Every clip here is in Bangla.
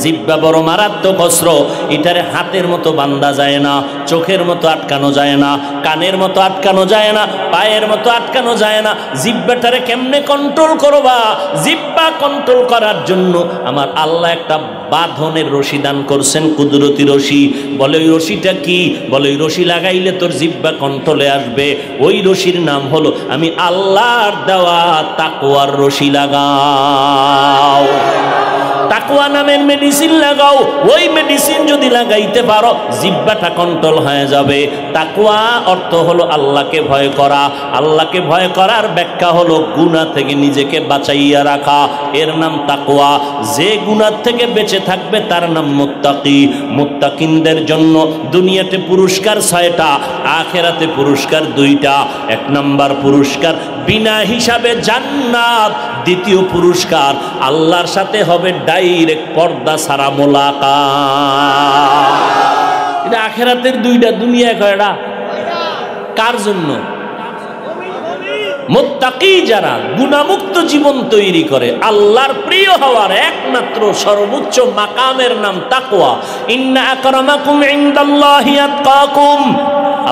জিহ্বা বড় মারাত্মক অস্ত্র, এটারে হাতের মতো বান্ধা যায় না, চোখের মতো আটকানো যায় না, কানের মতো আটকানো যায় না, পায়ের মতো আটকানো যায় না। জিহ্বাটারে কেমনে কন্ট্রোল করবা? জিহ্বা কন্ট্রোল করার জন্য আমার আল্লাহ একটা বাঁধনের রশি দান করছেন, কুদরতি রশি। বলে ওই রশিটা কি? বলে ওই রশি লাগাইলে তোর জিহ্বা কন্ট্রোলে আসবে। ওই রশির নাম হলো আমি আল্লাহর দেওয়া তাকওয়ার রশি লাগাও। তাকওয়া নামের মেডিসিন লাগাও। ওই মেডিসিন যদি লাগাইতে পারো জিহ্বাটা কন্ট্রোল হয়ে যাবে। তাকওয়া অর্থ হলো আল্লাহকে ভয় করা। আল্লাহকে ভয় করার ব্যাখ্যা হলো গুনাহ থেকে নিজেকে বাঁচাইয়া রাখা, এর নাম তাকওয়া। যে গুনাহ থেকে বেঁচে থাকবে তার নাম মুত্তাকি। মুত্তাকিনদের জন্য দুনিয়াতে পুরস্কার 6টা, আখিরাতে পুরস্কার 2টা। 1 নাম্বার পুরস্কার বিনা হিসাবে জান্নাত, দ্বিতীয় পুরস্কার আল্লাহর সাথে হবে ডাইরেক্ট পর্দা ছাড়া মোলাকাত। এটা আখিরাতের 2টা, দুনিয়া কয়টা? কার জন্য? মুত্তাকি যারা গুনাহমুক্ত জীবন তৈরি করে, আল্লাহর প্রিয় হওয়ার একমাত্র সর্বোচ্চ মাকামের নাম তাকওয়া। ইন্না আকরামাকুম ইনদাল্লাহি আতকাকুম।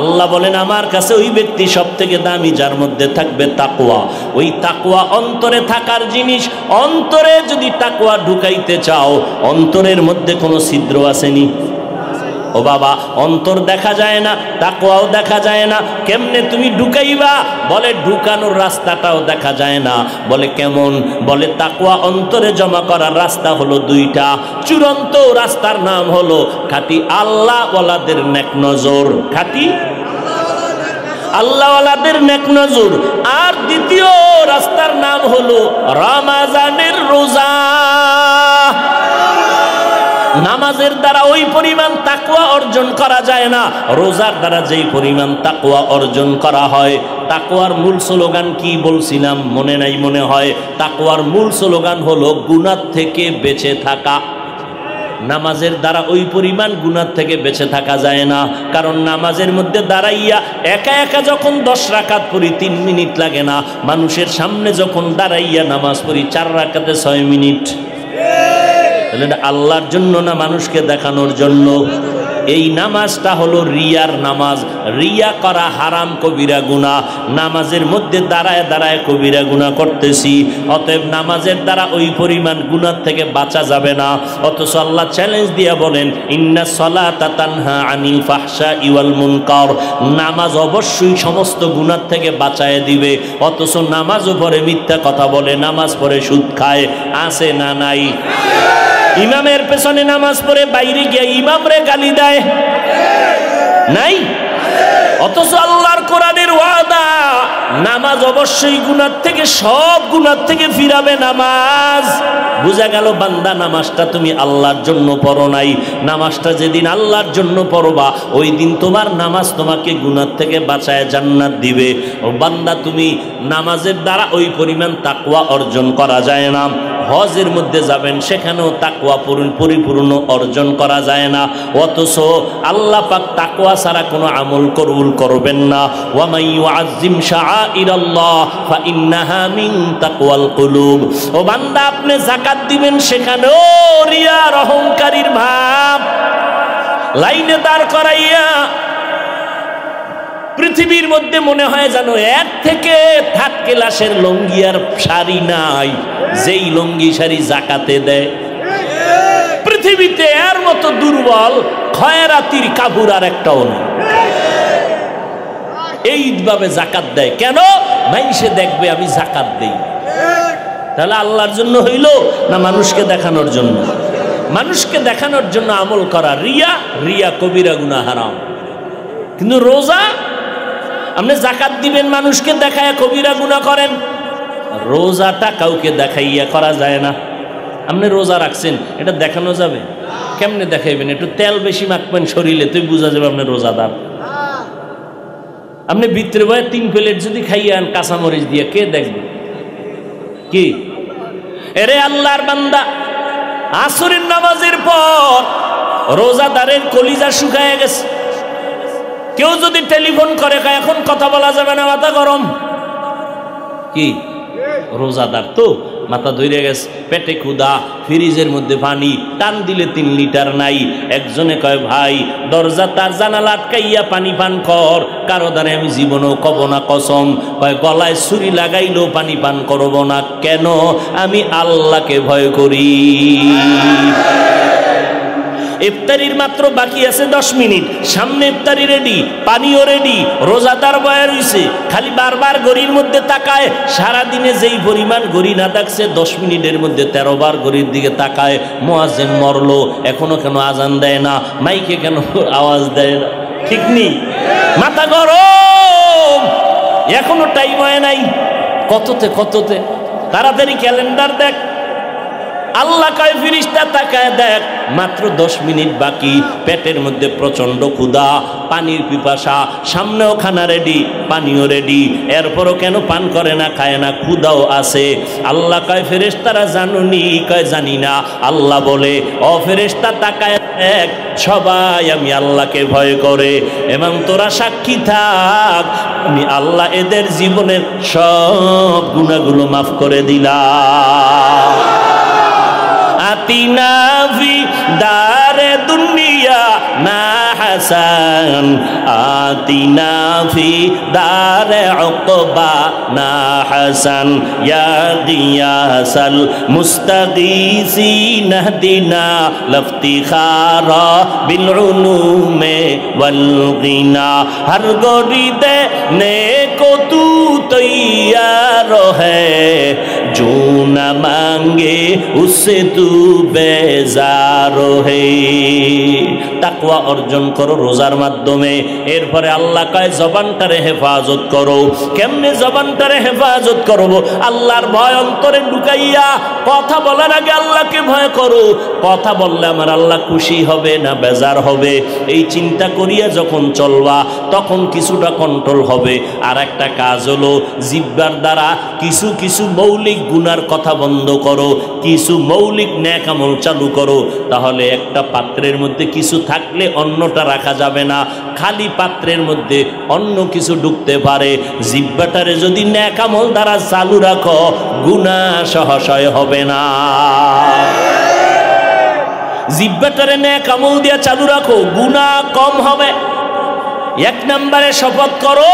আল্লাহ বলেন আমার কাছে ওই ব্যক্তি সব থেকে দামি যার মধ্যে থাকবে তাকওয়া। ওই তাকওয়া অন্তরে থাকার জিনিস। অন্তরে যদি তাকওয়া ঢুকাইতে চাও, অন্তরের মধ্যে কোনো ছিদ্র আসেনি? ও বাবা, অন্তর দেখা যায় না, তাকওয়াও দেখা যায় না, কেমনে তুমি ঢুকাইবা? বলে ঢুকানোর রাস্তাটাও দেখা যায় না। বলে কেমন? বলে তাকওয়া অন্তরে জমা করার রাস্তা হলো 2টা। চূড়ান্ত রাস্তার নাম হলো খাঁটি আল্লাহওয়ালাদের নেক নজর, খাঁটি আল্লাহওয়ালাদের নেক নজর। আর দ্বিতীয় রাস্তার নাম হলো রমজানের রোজা। নামাজের দ্বারা ওই পরিমাণ তাকওয়া অর্জন করা যায় না, রোজার দ্বারা যেই পরিমাণ তাকওয়া অর্জন করা হয়। তাকওয়ার মূল স্লোগান কি বলছিলাম মনে নাই মনে হয়? তাকওয়ার মূল স্লোগান হলো গুনাহ থেকে বেঁচে থাকা। নামাজের দ্বারা ওই পরিমাণ গুনাহ থেকে বেঁচে থাকা যায় না, কারণ নামাজের মধ্যে দাঁড়াইয়া একা একা যখন 10 রাকাত পড়ি 3 মিনিট লাগে না, মানুষের সামনে যখন দাঁড়াইয়া নামাজ পড়ি 4 রাকাতে 6 মিনিট। আল্লাহর জন্য না মানুষকে দেখানোর জন্য? এই নামাজটা হলো রিয়ার নামাজ। রিয়া করা হারাম, কবিরা গুনাহ। নামাজের মধ্যে দাঁড়ায় দাঁড়ায় কবিরা গুনাহ করতেছি, অতএব নামাজের দ্বারা ওই পরিমাণ গুনাহ থেকে বাঁচা যাবে না। অথচ আল্লাহ চ্যালেঞ্জ দিয়া বলেন ইন্নাস সালাতা তানহা আনিল ফাহশাই ওয়াল মুনকার। নামাজ অবশ্যই সমস্ত গুনাহ থেকে বাঁচায় দিবে, অথচ নামাজও পড়ে মিথ্যা কথা বলে, নামাজ পড়ে সুদ খায়। আছে না নাই? ইমামের পেছনে নামাজ পড়ে বাইরে গিয়ে ইমামরে গালি দেয়, নাই? অথচ আল্লাহর কোরআনের ওয়াদা নামাজ অবশ্যই গুনাহ থেকে, সব গুনাহ থেকে ফিরাবে নামাজ। বুঝা গেল বান্দা, নামাজটা তুমি আল্লাহর জন্য পড়ো নাই। নামাজটা যেদিন আল্লাহর জন্য পড়বা, ওই দিন তোমার নামাজ তোমাকে গুনাহ থেকে বাঁচায় জান্নাত দিবে। ও বান্দা, তুমি নামাজের দ্বারা ওই পরিমাণ তাকওয়া অর্জন করা যায় না। হজের মধ্যে যাবেন, সেখানেও তাকওয়া পরিপূর্ণ অর্জন করা যায় না, অথচ আল্লাহ পাক তাকওয়া ছাড়া কোনো আমল কবুল করবেন না। ওয়া মান ইউআযযিম শাআইরাল্লাহ ফাইন্নাহা মিন তাকওয়াল কুলুব। ও বান্দা, আপনি যাকাত দিবেন, সেখানেও রিয়ার অহংকারীর ভাব। লাইনে দাঁড় করাইয়া পৃথিবীর মধ্যে মনে হয় যেন এর থেকে 3rd ক্লাসের লঙ্গি আর শাড়ি নাই, যেই লঙ্গি শাড়ি জাকাতে দেয়। পৃথিবীতে এর মতো দুর্বল খয়রাতির কাপুর আর একটাও নেই। এইভাবে জাকাত দেয় কেন? মানুষে দেখবে আমি জাকাত দেই। তাহলে আল্লাহর জন্য হইল না মানুষকে দেখানোর জন্য? মানুষকে দেখানোর জন্য আমল করা রিয়া। রিয়া কবিরা গুনাহ, হারাম। কিন্তু রোজা, আপনি জাকাত দিবেন মানুষকে দেখায় কবিরা গুনাহ করেন। রোজাটা কাউকে দেখাইয়া করা যায় না। আপনি রোজা রাখছেন, এটা দেখানো যাবে? কেমনে দেখাইবেন? একটু তেল বেশি মাখবেন শরীরে, তুই বুঝা যাবে আপনি রোজাদার। আপনি ভিতরে বয়ে 3 প্লেট যদি খাইয়ান কাঁচামরিচ দিয়ে, কে দেখবে? কি এরে আল্লাহর বান্দা, আসরের নামাজের পর রোজাদারের কলিজা শুকায় গেছে। কেউ যদি টেলিফোন করে, এখন কথা বলা যাবে না, মাথা গরম। কি রোজাদার তো মাথা ধরে গেছে, পেটে ক্ষুধা, ফ্রিজের মধ্যে পানি, টান দিলে 3 লিটার নাই। একজনে কয় ভাই দরজা তার জানালা আটকাইয়া পানি পান কর। কারো দ্বারা আমি জীবনেও কব না কসম। কয় গলায় ছুরি লাগাইলেও পানি পান করব না। কেন? আমি আল্লাহকে ভয় করি। ইফতারির মাত্র বাকি আছে 10 মিনিট, সামনে ইফতারি রেডি, পানিও রেডি, রোজাদার বয়া রইছে, খালি বারবার ঘড়ির মধ্যে তাকায়। সারাদিনে যেই পরিমাণ ঘড়ি না দেখছে 10 মিনিটের মধ্যে 13 বার ঘড়ির দিকে তাকায়। মুয়াজ্জিন মরলো, এখনো কেন আজান দেয় না? মাইকে কেন আওয়াজ দেয় না? ঠিক নেই, মাথা গরম, এখনো টাইম হয় নাই। কততে তাড়াতাড়ি ক্যালেন্ডার দেখ। আল্লাহ কয় ফেরেশতা তাকায় দেখ, মাত্র 10 মিনিট বাকি। পেটের মধ্যে প্রচন্ড ক্ষুধা, পানির পিপাসা, সামনেও খানা রেডি, পানিও রেডি, এরপরও কেন পান করে না, খায় না, ক্ষুধাও আছে। আল্লাহ কয় ফেরেশতারা জানুনি? কয় জানি না। আল্লাহ বলে ও ফেরেশতা তাকায় দেখ, সবাই আমি আল্লাহকে ভয় করে, এবং তোরা সাক্ষী থাক, আমি আল্লাহ এদের জীবনের সব গুনাহগুলো মাফ করে দিলাম। আতিনা ফি দারে দুনিয়া না হাসান, আতিনা ফি দারে উকবা না হাসান, ইয়া গিয়াসাল মুস্তাগীসিন হদিনা লফতিখারা বিল উলুমে ওয়াল গিনা। হর গরিদে নেকো তু তৈয়ার হ্যায়, जो न मांगे उससे तू बेजार है। তাকওয়া অর্জন করো রোজার মাধ্যমে। এরপরে আল্লাহ কয় জবানটারে হেফাজত করো। কেমনে জবানটারে হেফাজত করব? আল্লাহর ভয় অন্তরে ঢুকাইয়া কথা বলার আগে আল্লাহকে ভয় করো। কথা বললে আমার আল্লাহ খুশি হবে না বেজার হবে, এই চিন্তা করিয়া যখন চলবা তখন কিছুটা কন্ট্রোল হবে। আর একটা কাজ হলো জিহ্বার দ্বারা কিছু কিছু মৌলিক গুনার কথা বন্ধ করো, কিছু মৌলিক নেক আমল চালু করো। তাহলে একটা পাত্রের মধ্যে কিছু থাকলে অন্যটা রাখা যাবে না, খালি পাত্রের মধ্যে অন্য কিছু ঢুকতে পারে। জিহ্বাটারে যদি নেক আমল দ্বারা চালু রাখো, গুনাহ সহসয় হবে না। জিহ্বাটারে নেক আমল দিয়া চালু রাখো, গুনাহ কম হবে। 1 নম্বরে শপথ করো,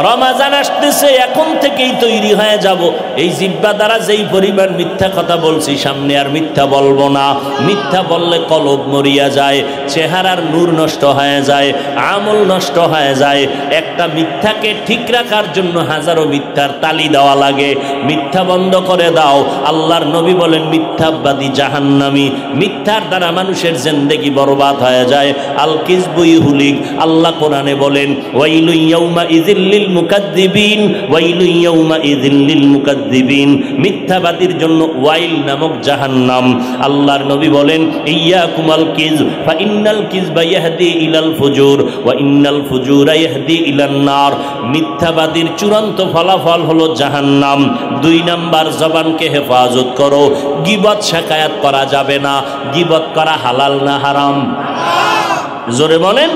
রমাজান আসতেছে, এখন থেকেই তৈরি হয়ে যাব। এই জিহ্বা দ্বারা যেই পরিমাণ মিথ্যা কথা বলছি, সামনে আর মিথ্যা বলবো না। মিথ্যা বললে কলব মরিয়া যায়, চেহারার নূর নষ্ট হয়ে যায়, আমল নষ্ট হয়ে যায়। একটা মিথ্যাকে ঠিক রাখার জন্য হাজারো মিথ্যার তালি দেওয়া লাগে। মিথ্যা বন্ধ করে দাও। আল্লাহর নবী বলেন মিথ্যাবাদী জাহান্নামী। মিথ্যার দ্বারা মানুষের জিন্দেগি বরবাদ হয়ে যায়। আল কিযবু ইহুলিক। আল্লাহ কোরআনে বলেন ওয়াইলু ইয়াউমা ইযিল লিল মুকাদ্দিবিন, ওয়াইলু ইয়াউমা ইযিল লিল মুকাদ্দিবিন। মিথ্যাবাদীর জন্য ওয়াইল নামক জাহান্নাম। আল্লাহর নবী বলেন ইয়াকুমাল কিয ফা ইন্নাল কিযবা ইয়াহদি ইলাল ফুজুর ওয়া ইন্নাল ফুজুরা ইয়াহদি ইলান নার। মিথ্যাবাদীর চূড়ান্ত ফলাফল হলো জাহান্নাম। 2 নাম্বার, জবানকে হেফাজত করো। গীবত শিকায়াত করা যাবে না। গীবত করা হালাল না হারাম? জোরে বলেন।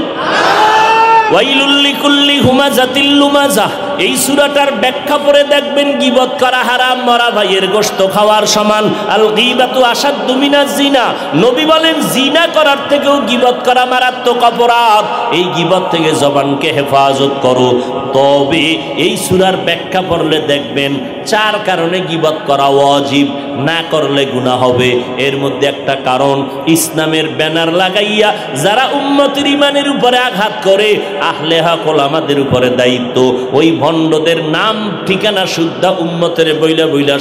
ওয়াইলুল লিকুল্লি হুমাযাতিল লুমাযাহ। এই সূরাটার ব্যাখ্যা পড়ে দেখবেন গীবত করা হারাম, মরা ভাইয়ের গোশত খাওয়ার সমান। আল গীবাতু আশাদ্দু মিনাজ জিনা। নবী বলেন জিনা করার থেকেও গীবত করা মারাত্মক অপরাধ। এই গীবত থেকে জবানকে হেফাজত করো। তবে এই সূরার ব্যাখ্যা পড়লে দেখবেন 4 কারণে গীবত করা ওয়াজিব, না করলে গুনাহ হবে। এর মধ্যে একটা কারণ, ইসলামের ব্যানার লাগাইয়া যারা উম্মতের ইমানের উপরে আঘাত করে, আহলে হক ওলামাদের উপরে দায়িত্ব ওই ভণ্ডদের নাম ঠিকানা শুদ্ধা উম্মতের বইলা বইলা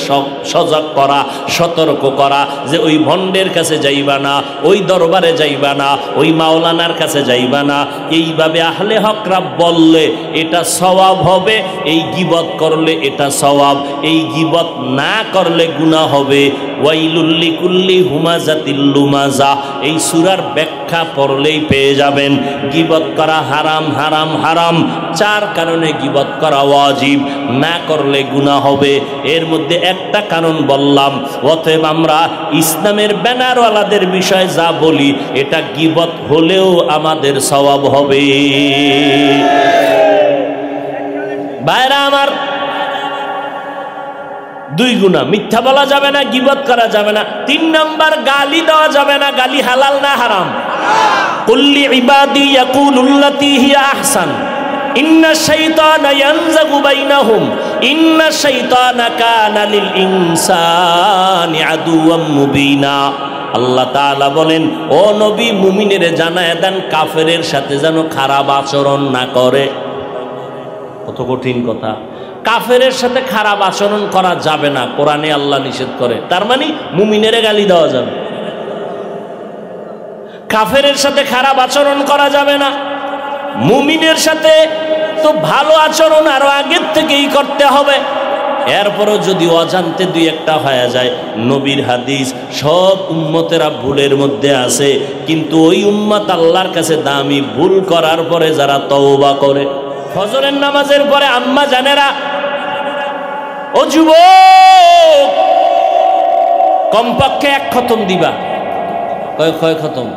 সজাগ করা, সতর্ক করা যে ওই ভণ্ডের কাছে যাইবা না, ওই দরবারে যাইবা না, ওই মাওলানার কাছে যাইবা না। এইভাবে আহলে হকরা বললে এটা সওয়াব হবে, এই গীবত করলে এটা সওয়াব, এই গীবত না করলে গুনাহ হবে। ওয়াইলুল লিকুল্লি হুমাযাতিল লুমাযাহ। এই সূরার ব্যাখ্যা পড়লেই পেয়ে যাবেন গীবত করা হারাম হারাম হারাম। 4 কারণে গীবত করা ওয়াজিব, না করলে গুনাহ হবে। এর মধ্যে একটা কারণ বললাম। অতএব আমরা ইসলামের ব্যানারওয়ালাদের বিষয়ে যা বলি এটা গীবত হলেও আমাদের সওয়াব হবে। ভাইরা আমার, 2 গুনাহ, মিথ্যা বলা যাবে না, গীবত করা যাবে না। 3 নাম্বার, গালি দেওয়া যাবে না। গালি হালাল না হারাম? কুল্লি ইবাদি ইয়াকুলুল্লাতী হিয়া আহসান ইন্না শাইতানা ইয়ানজাগু বাইনাহুম ইন্না শাইতানা কানা লিল ইনসানি আদুওয়াম মুবিনা। আল্লাহ তাআলা বলেন, ও নবী, মুমিনেরে জানায় দেন কাফেরের সাথে যেন খারাপ আচরণ না করে। কত কঠিন কথা! কাফেরের সাথে খারাপ আচরণ করা যাবে না, কোরআনে আল্লাহ নিষেধ করে। তার মানে মুমিনেরে গালি দেওয়া যাবে, কাফেরের সাথে খারাপ আচরণ করা যাবে না। মুমিনের সাথে তো ভালো আচরণ আরো আগের থেকেই করতে হবে। এরপরও যদি অজান্তে 2-1টা হয়ে যায়, নবীর হাদিস, সব উম্মতেরা ভুলের মধ্যে আছে, কিন্তু ওই উম্মত আল্লাহর কাছে দামি, ভুল করার পরে যারা তওবা করে। ফজরের নামাজের পরে আম্মা জানেরা, ও যুবক, কমপক্ষে 1 খতম দিবা। কয় খতম?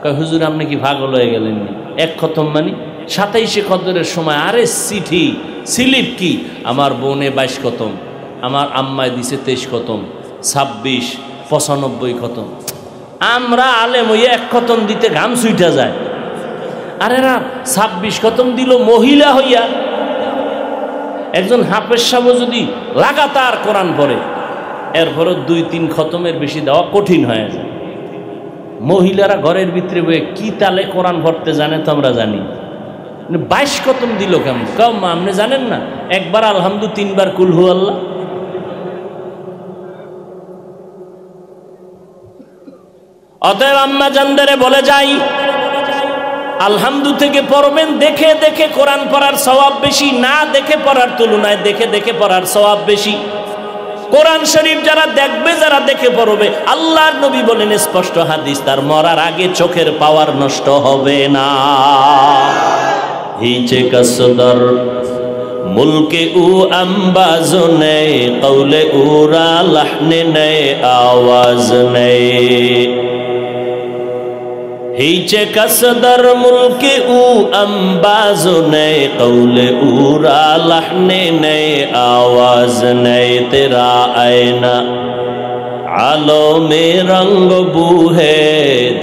কয় হুজুর আপনি কি পাগল হয়ে গেলেন? 1 খতম মানে 27শে কদরের সময়? আরে চিঠি স্লিপ কি, আমার বোনে 22 খতম, আমার আম্মায় দিছে 23 খতম, 26, 95 খতম। আমরা আলেম হইয়া 1 খতম দিতে ঘাম ছুইটা যায়। আরে না, 26 খতম দিল মহিলা হইয়া। একজন হাফেজ সাহেব যদি লাগাতার কোরআন পড়ে, এরপরও 2-3 খতমের বেশি দেওয়া কঠিন হয়ে যায়। মহিলারা ঘরের ভিতরে বয়ে কি তালে কোরআন পড়তে জানে তো আমরা জানি। 22 খতম দিল কেমন? কম আপনি জানেন না? 1 বার আলহামদু, 3 বার কুল হু আল্লাহ। অতএব আম্মা জানদারে বলে যাই, আলহামদু থেকে পড়বেন, দেখে দেখে কোরআন পড়ার সওয়াব বেশি, না দেখে পড়ার তুলনায় দেখে দেখে পড়ার সওয়াব বেশি। কোরআন শরীফ যারা দেখবে, যারা দেখে পড়বে, আল্লাহর নবী বলেন স্পষ্ট হাদিস, তার মরার আগে চোখের পাওয়ার নষ্ট হবে না। হিচে কসদর মুলকে উ আম্বাজ নে কৌলে উরা লহনে নে আওয়াজ নে। हिचे कसदर मुल्के ऊ अंबाज नए कौले उरा लहने नए आवाज नए तेरा आईना आलो में रंग बू है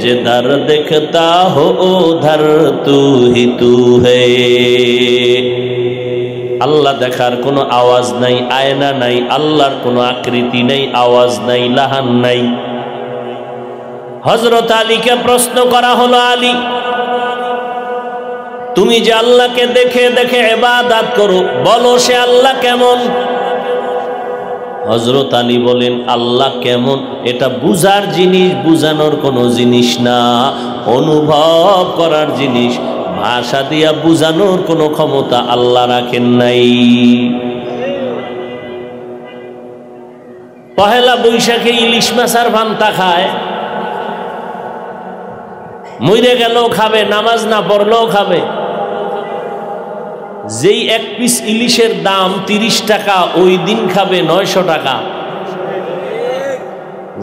जिधर दिखता हो उधर तू ही तू है। আল্লাহ দেখার কোনো আওয়াজ নাই, আয়না নাই, আল্লাহর কোনো আকৃতি নেই, আওয়াজ নাই, লাহান নাই। হযরত আলীকে প্রশ্ন করা হলো, আলী তুমি যে আল্লাহকে দেখে দেখে ইবাদত করো, বলো সে আল্লাহ কেমন? হযরত আলী বলেন, আল্লাহ কেমন এটা বুঝার জিনিস, বুঝানোর কোনো জিনিস না, অনুভব করার জিনিস। ভাষা দিয়া বুঝানোর কোনো ক্ষমতা আল্লাহ রাখেন নাই। পহেলা বৈশাখে ইলিশ মাছ আর ভান্তা খায়, মরে গেলেও খাবে, নামাজ না পড়লেও খাবে। যেই 1 পিস ইলিশের দাম 30 টাকা, ওই দিন খাবে 900 টাকা।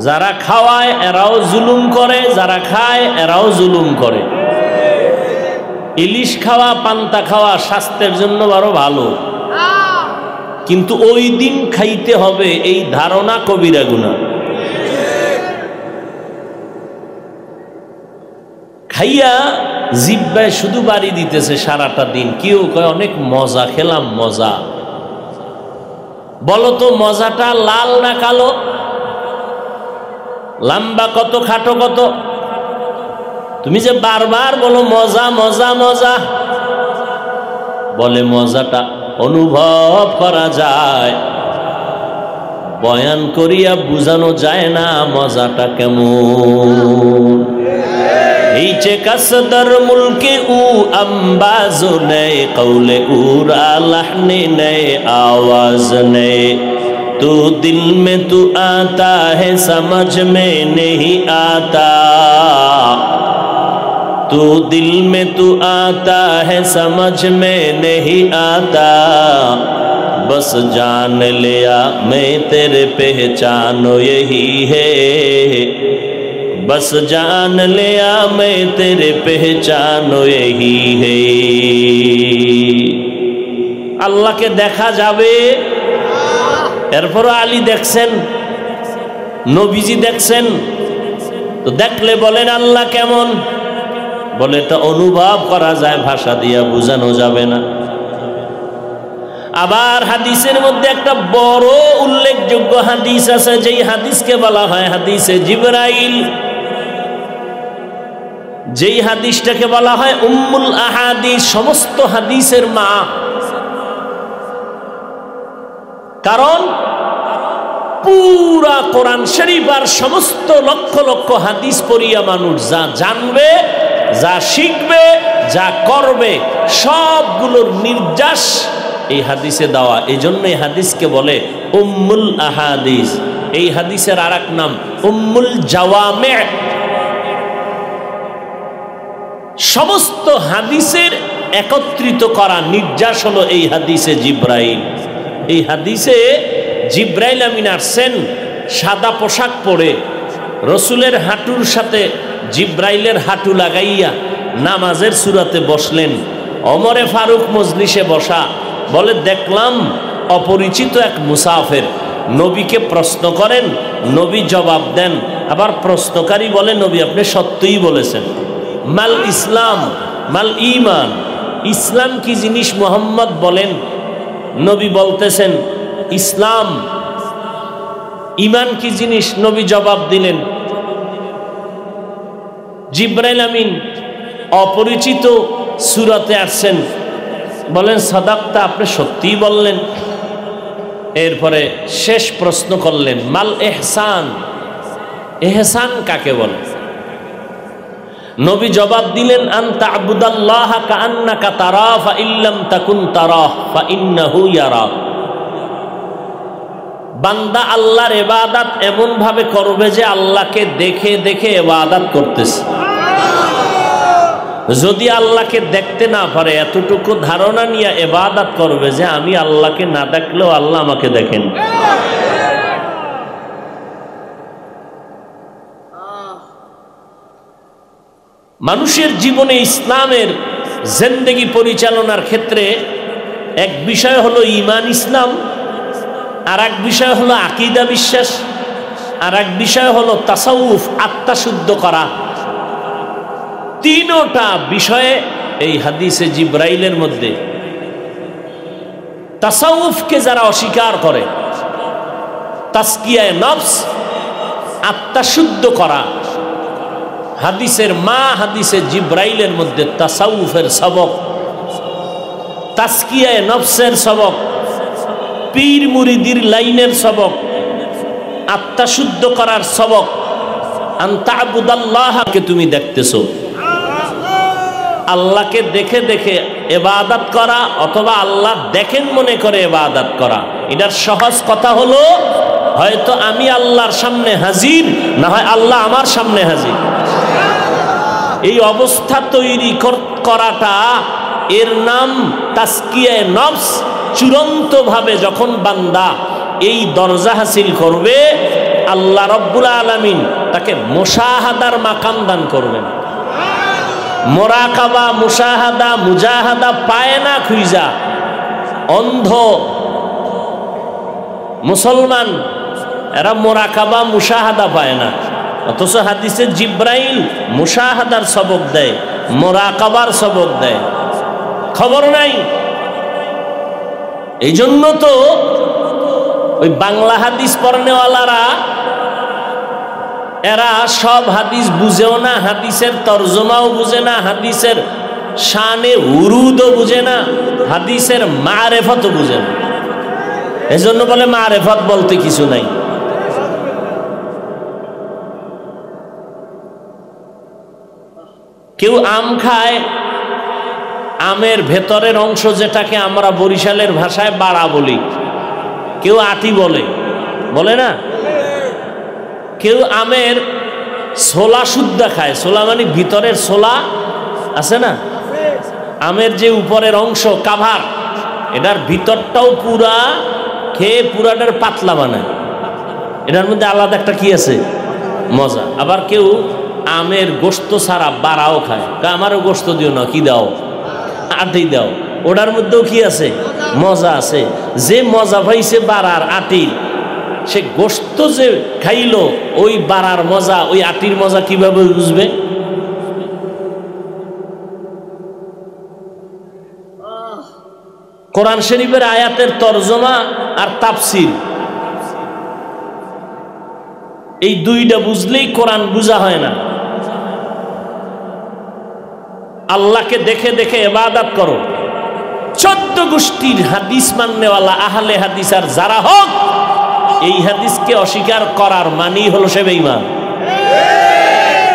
যারা খাওয়ায় এরাও জুলুম করে, যারা খায় এরাও জুলুম করে। ইলিশ খাওয়া, পান্তা খাওয়া স্বাস্থ্যের জন্য আরো ভালো, কিন্তু ওই দিন খাইতে হবে এই ধারণা কবিরা গুনাহ। খাইয়া জিহ্বায় শুধু বাড়ি দিতেছে সারাটা দিন। কেউ কয় অনেক মজা খেলাম, মজা। বলো তো মজাটা লাল না কালো? লম্বা কত, খাটো কত? তুমি যে বারবার বলো মজা মজা মজা, বলে মজাটা অনুভব করা যায়, বয়ান করিয়া বুঝানো যায় না মজাটা কেমন। हिचे कसदर मुल्के ऊ अंबाज नए कौले उरा लहने नए आवाज नए। तू दिल में तू आता है समझ में नहीं आता, तू दिल में तू आता है समझ में नहीं आता। बस जान लिया मैं तेरे पहचानो यही है, बस जान लिया मैं तेरे पहचानो यही है। আল্লাহকে দেখা যাবে, এরপরও আলী দেখছেন, নবীজি দেখছেন, তো দেখলে বলেন আল্লাহ কেমন? বলে এটা অনুভব করা যায়, ভাষা দিয়া বোঝানো যাবে না। আবার হাদিসের মধ্যে একটা বড় উল্লেখযোগ্য হাদিস আছে, যেই হাদিসকে বলা হয় হাদিসে জিবরাইল, যেই হাদিসটাকে বলা হয় উম্মুল আহাদিস, সমস্ত হাদিসের মা। কারণ পুরা কোরআন শরীফ আর সমস্ত লক্ষ লক্ষ হাদিস পড়িয়া মানুষ যা জানবে, যা শিখবে, যা করবে, সবগুলোর নির্যাস এই হাদিসে দেওয়া। এই জন্য এই হাদিসকে বলে উম্মুল আহাদিস। এই হাদিসের আর এক নাম উম্মুল জাওয়ামে। সমস্ত হাদিসের একত্রিত করা নির্যাস হলো এই হাদিসে জিব্রাইল। এই হাদিসে জিব্রাইল আমিন আসছেন সাদা পোশাক পরে, রসুলের হাঁটুর সাথে জিব্রাইলের হাঁটু লাগাইয়া নামাজের সূরাতে বসলেন। ওমরে ফারুক মজলিসে বসা, বলে দেখলাম অপরিচিত এক মুসাফির নবীকে প্রশ্ন করেন, নবী জবাব দেন, আবার প্রশ্নকারী বলে নবী আপনি সত্যই বলেছেন। মাল ইসলাম মাল ঈমান, ইসলাম কি জিনিস মুহাম্মদ বলেন। নবী বলতেছেন ইসলাম। ঈমান কি জিনিস, নবী জবাব দিলেন। জিব্রাইল আমিন অপরিচিত সূরাতে আসছেন, বলেন সাদাক্তা, আপনি সত্যিই বললেন। এরপরে শেষ প্রশ্ন করলেন মাল ইহসান, ইহসান কাকে বলে। নবী জবাব দিলেন আনতা আবুদাল্লাহ কাআন্নাকা তারা ফা ইল্লাম তাকুন তারাহ ফা ইন্নাহু ইয়ারাক। বান্দা আল্লাহর ইবাদত এমন ভাবে করবে যে আল্লাহকে দেখে দেখে ইবাদত করতেছে। যদি আল্লাহকে দেখতে না পারে, এতটুকু ধারণা নিয়ে ইবাদত করবে যে আমি আল্লাহকে না দেখলেও আল্লাহ আমাকে দেখেন। মানুষের জীবনে ইসলামের জিন্দেগি পরিচালনার ক্ষেত্রে এক বিষয় হলো ঈমান ইসলাম, আর এক বিষয় হলো আকীদা বিশ্বাস, আর এক বিষয় হলো তাসাউফ আত্মা শুদ্ধ করা। তিনটা বিষয়ে এই হাদিসে জিব্রাইলের মধ্যে তাসাউফকে যারা অস্বীকার করে, তাসকিয়ায়ে নফস আত্মা শুদ্ধ করা, হাদিসের মা হাদিসে জিব্রাইলের মধ্যে তাসাউফের সবক, তাসকিয়ায়ে নফসের সবক, পীর মুরিদির লাইনের সবক, আত্মা শুদ্ধ করার সবক। আনতা আবুদাল্লাহকে তুমি দেখতেছো, আল্লাহকে দেখে দেখে ইবাদত করা অথবা আল্লাহ দেখেন মনে করে ইবাদত করা। এটার সহজ কথা হলো হয়তো আমি আল্লাহর সামনে হাজির, না হয় আল্লাহ আমার সামনে হাজির। এই অবস্থা তৈরি করাটা এর নাম তাসকিয়ায়ে নফস। চূড়ান্তভাবে যখন বান্দা এই দরজা হাসিল করবে, আল্লাহ রব্বুল আলামিন তাকে মুশাহাদার মাকাম দান করবেন। মুরাকাবা, মুশাহাদা, মুজাহাদা পায় না খুঁজা। অন্ধ মুসলমান এরা মুরাকাবা মুশাহাদা পায় না, অথচ হাদিসে জিব্রাইল মুশাহাদার সবক দেয়, মুরাকাবার সবক দেয়, খবর নাই। এই জন্য তো ওই বাংলা হাদিস পড়নেওয়ালারা এরা সব হাদিস বুঝেও না, হাদিসের তরজমাও বুঝে না, হাদিসের শানে উরুদও বুঝে না, হাদিসের মারেফতও বুঝে না। এজন্য বলে মারেফত বলতে কিছু নাই। কেউ আম খায়, আমের ভেতরের অংশ যেটাকে আমরা বরিশালের ভাষায় বাড়া বলি, কেউ আটি বলে, বলে না। কেউ আমের ছোলা শুদ্ধা খায়, ছোলা মানে ভিতরের ছোলা আছে না, আমের যে উপরের অংশ কাভার, এটার ভিতরটাও পুরা খেয়ে পুরাটার পাতলা বানায়। এটার মধ্যে আলাদা একটা কি আছে, মজা। আবার কেউ আমের গোস্ত ছাড়া বাড়াও খায়, আমারও গোস্ত দিও না, কি দাও, আটি দাও, ওটার মধ্যেও কি আছে, মজা আছে। যে মজা পাইছে বাড়ার আটির, সে গোস্ত যে খাইলো ওই বাড়ার মজা, ওই আটির মজা কিভাবে বুঝবে? কোরআন শরীফের আয়াতের তরজমা আর তাফসীর, এই দুইটা বুঝলেই কোরআন বুঝা হয় না। আল্লাহকে দেখে দেখে ইবাদত করো। 14 গোষ্ঠীর হাদিস মাননেওয়ালা আহলে হাদিস আর যারা হোক, এই হাদিসকে অস্বীকার করার মানেই হলো সে বেঈমান।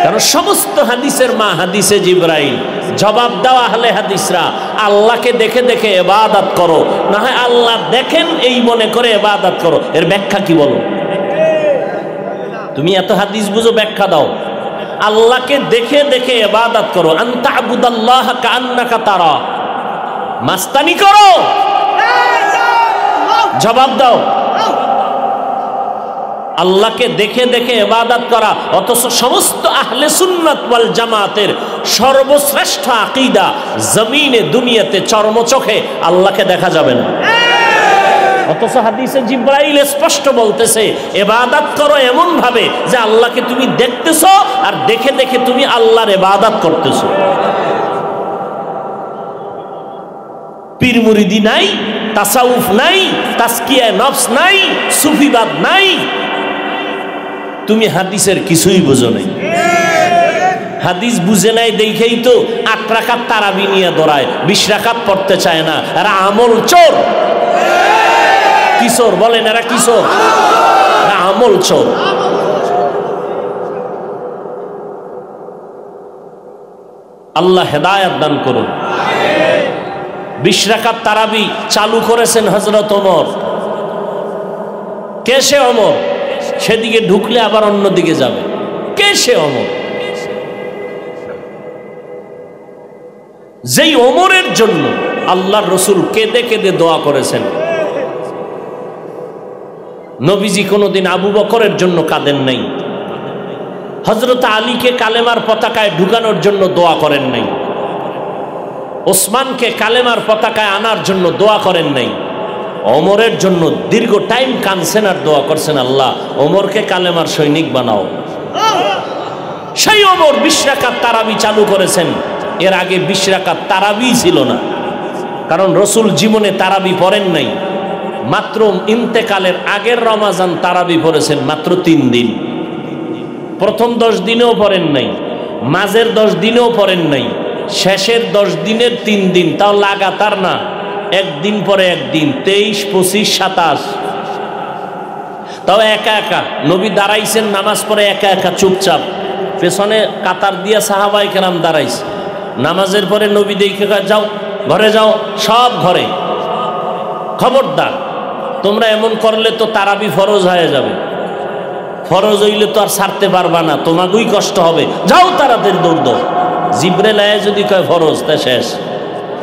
কারণ সমস্ত হাদিসের মা হাদিসে জিবরাইল। জবাব দাও আহলে হাদিসরা, আল্লাহকে দেখে দেখে ইবাদত করো, না হয় আল্লাহ দেখেন এই মনে করে ইবাদত করো। এর ব্যাখ্যা কি বলো? তুমি এত হাদিস বুঝো, ব্যাখ্যা দাও। আল্লাহকে দেখে দেখে ইবাদত করো, আনতা আবুদাল্লাহ কান্নাকা তারা, মাস্তানি করো। জবাব দাও। আল্লাহকে দেখে দেখে ইবাদত করা, অথচ সমস্ত আহলে সুন্নাত ওয়াল জামাতের সর্বশ্রেষ্ঠ আকীদা, জমিনে দুনিয়াতে চর্মচোখে আল্লাহকে দেখা যাবে না। অথচ হাদিসে জিবরাইল স্পষ্ট বলতেছে ইবাদত করো এমন ভাবে যে আল্লাহকে তুমি দেখতেছো আর দেখে দেখে তুমি আল্লাহর ইবাদত করতেছো। পীর মুরিদি নাই, তাসাউফ নাই, তাসকিয়া নফস নাই, সুফিবাদ নাই। তুমি হাদিসের কিছুই বুঝো নাই। হাদিস বুঝে নাই দেখেই তো 8 রাকাত তারাবি নিয়ে দৌড়ায়, 20 রাকাত পড়তে চায় না। এরা আমল চোর। কিশোর বলেন, এরা কিশোর, এরা আমল চোর। আল্লাহ হেদায়েত দান করুন। 20 রাকাত তারাবি চালু করেছেন হযরত ওমর। কে সে ওমর? সেদিকে ঢুকলে আবার অন্যদিকে যাবে। কে সে ওমর? যেই ওমরের জন্য আল্লাহর রাসূল কেঁদে কেঁদে দোয়া করেছেন। নবীজি কোনোদিন আবু বকরের জন্য কাঁদেন নাই, হযরত আলীকে কালেমার পতাকায় ঢুকানোর জন্য দোয়া করেন নাই, ওসমানকে কালেমার পতাকায় আনার জন্য দোয়া করেন নাই। ওমরের জন্য দীর্ঘ টাইম কাঁদছেন আর দোয়া করছেন, আল্লাহ ওমরকে কালেমার সৈনিক বানাও। সেই ওমর 20 রাকাত তারাবি চালু করেছেন। এর আগে 20 রাকাত তারাবি ছিল না, কারণ রাসূল জীবনে তারাবি পড়েন নাই। মাত্র ইন্তেকালের আগের রমাজান তারাবি পড়েছেন, মাত্র 3 দিন। প্রথম 10 দিনেও পড়েন নাই, মাঝের 10 দিনেও পড়েন নাই, শেষের 10 দিনের 3 দিন, তাও লাগাতার না, একদিন পরে একদিন, 23, 25, 27, তাও একা একা। নবী দাঁড়াইছেন নামাজ পড়ে একা একা চুপচাপ, পেছনে কাতার দিয়া সাহাবায়ে কেরাম দাঁড়াইছে। নামাজের পরে নবী দেখে যাও ঘরে যাও, সব ঘরে, খবরদার তোমরা এমন করলে তো তারাবি ফরজ হয়ে যাবে। ফরজ হইলে তো আর ছাড়তে পারবা না, তোমাকেই কষ্ট হবে, যাও তাড়াতাড়ি দৌড় দাও। জিবরাইল আয়া যদি কয় ফরজ, তা শেষ।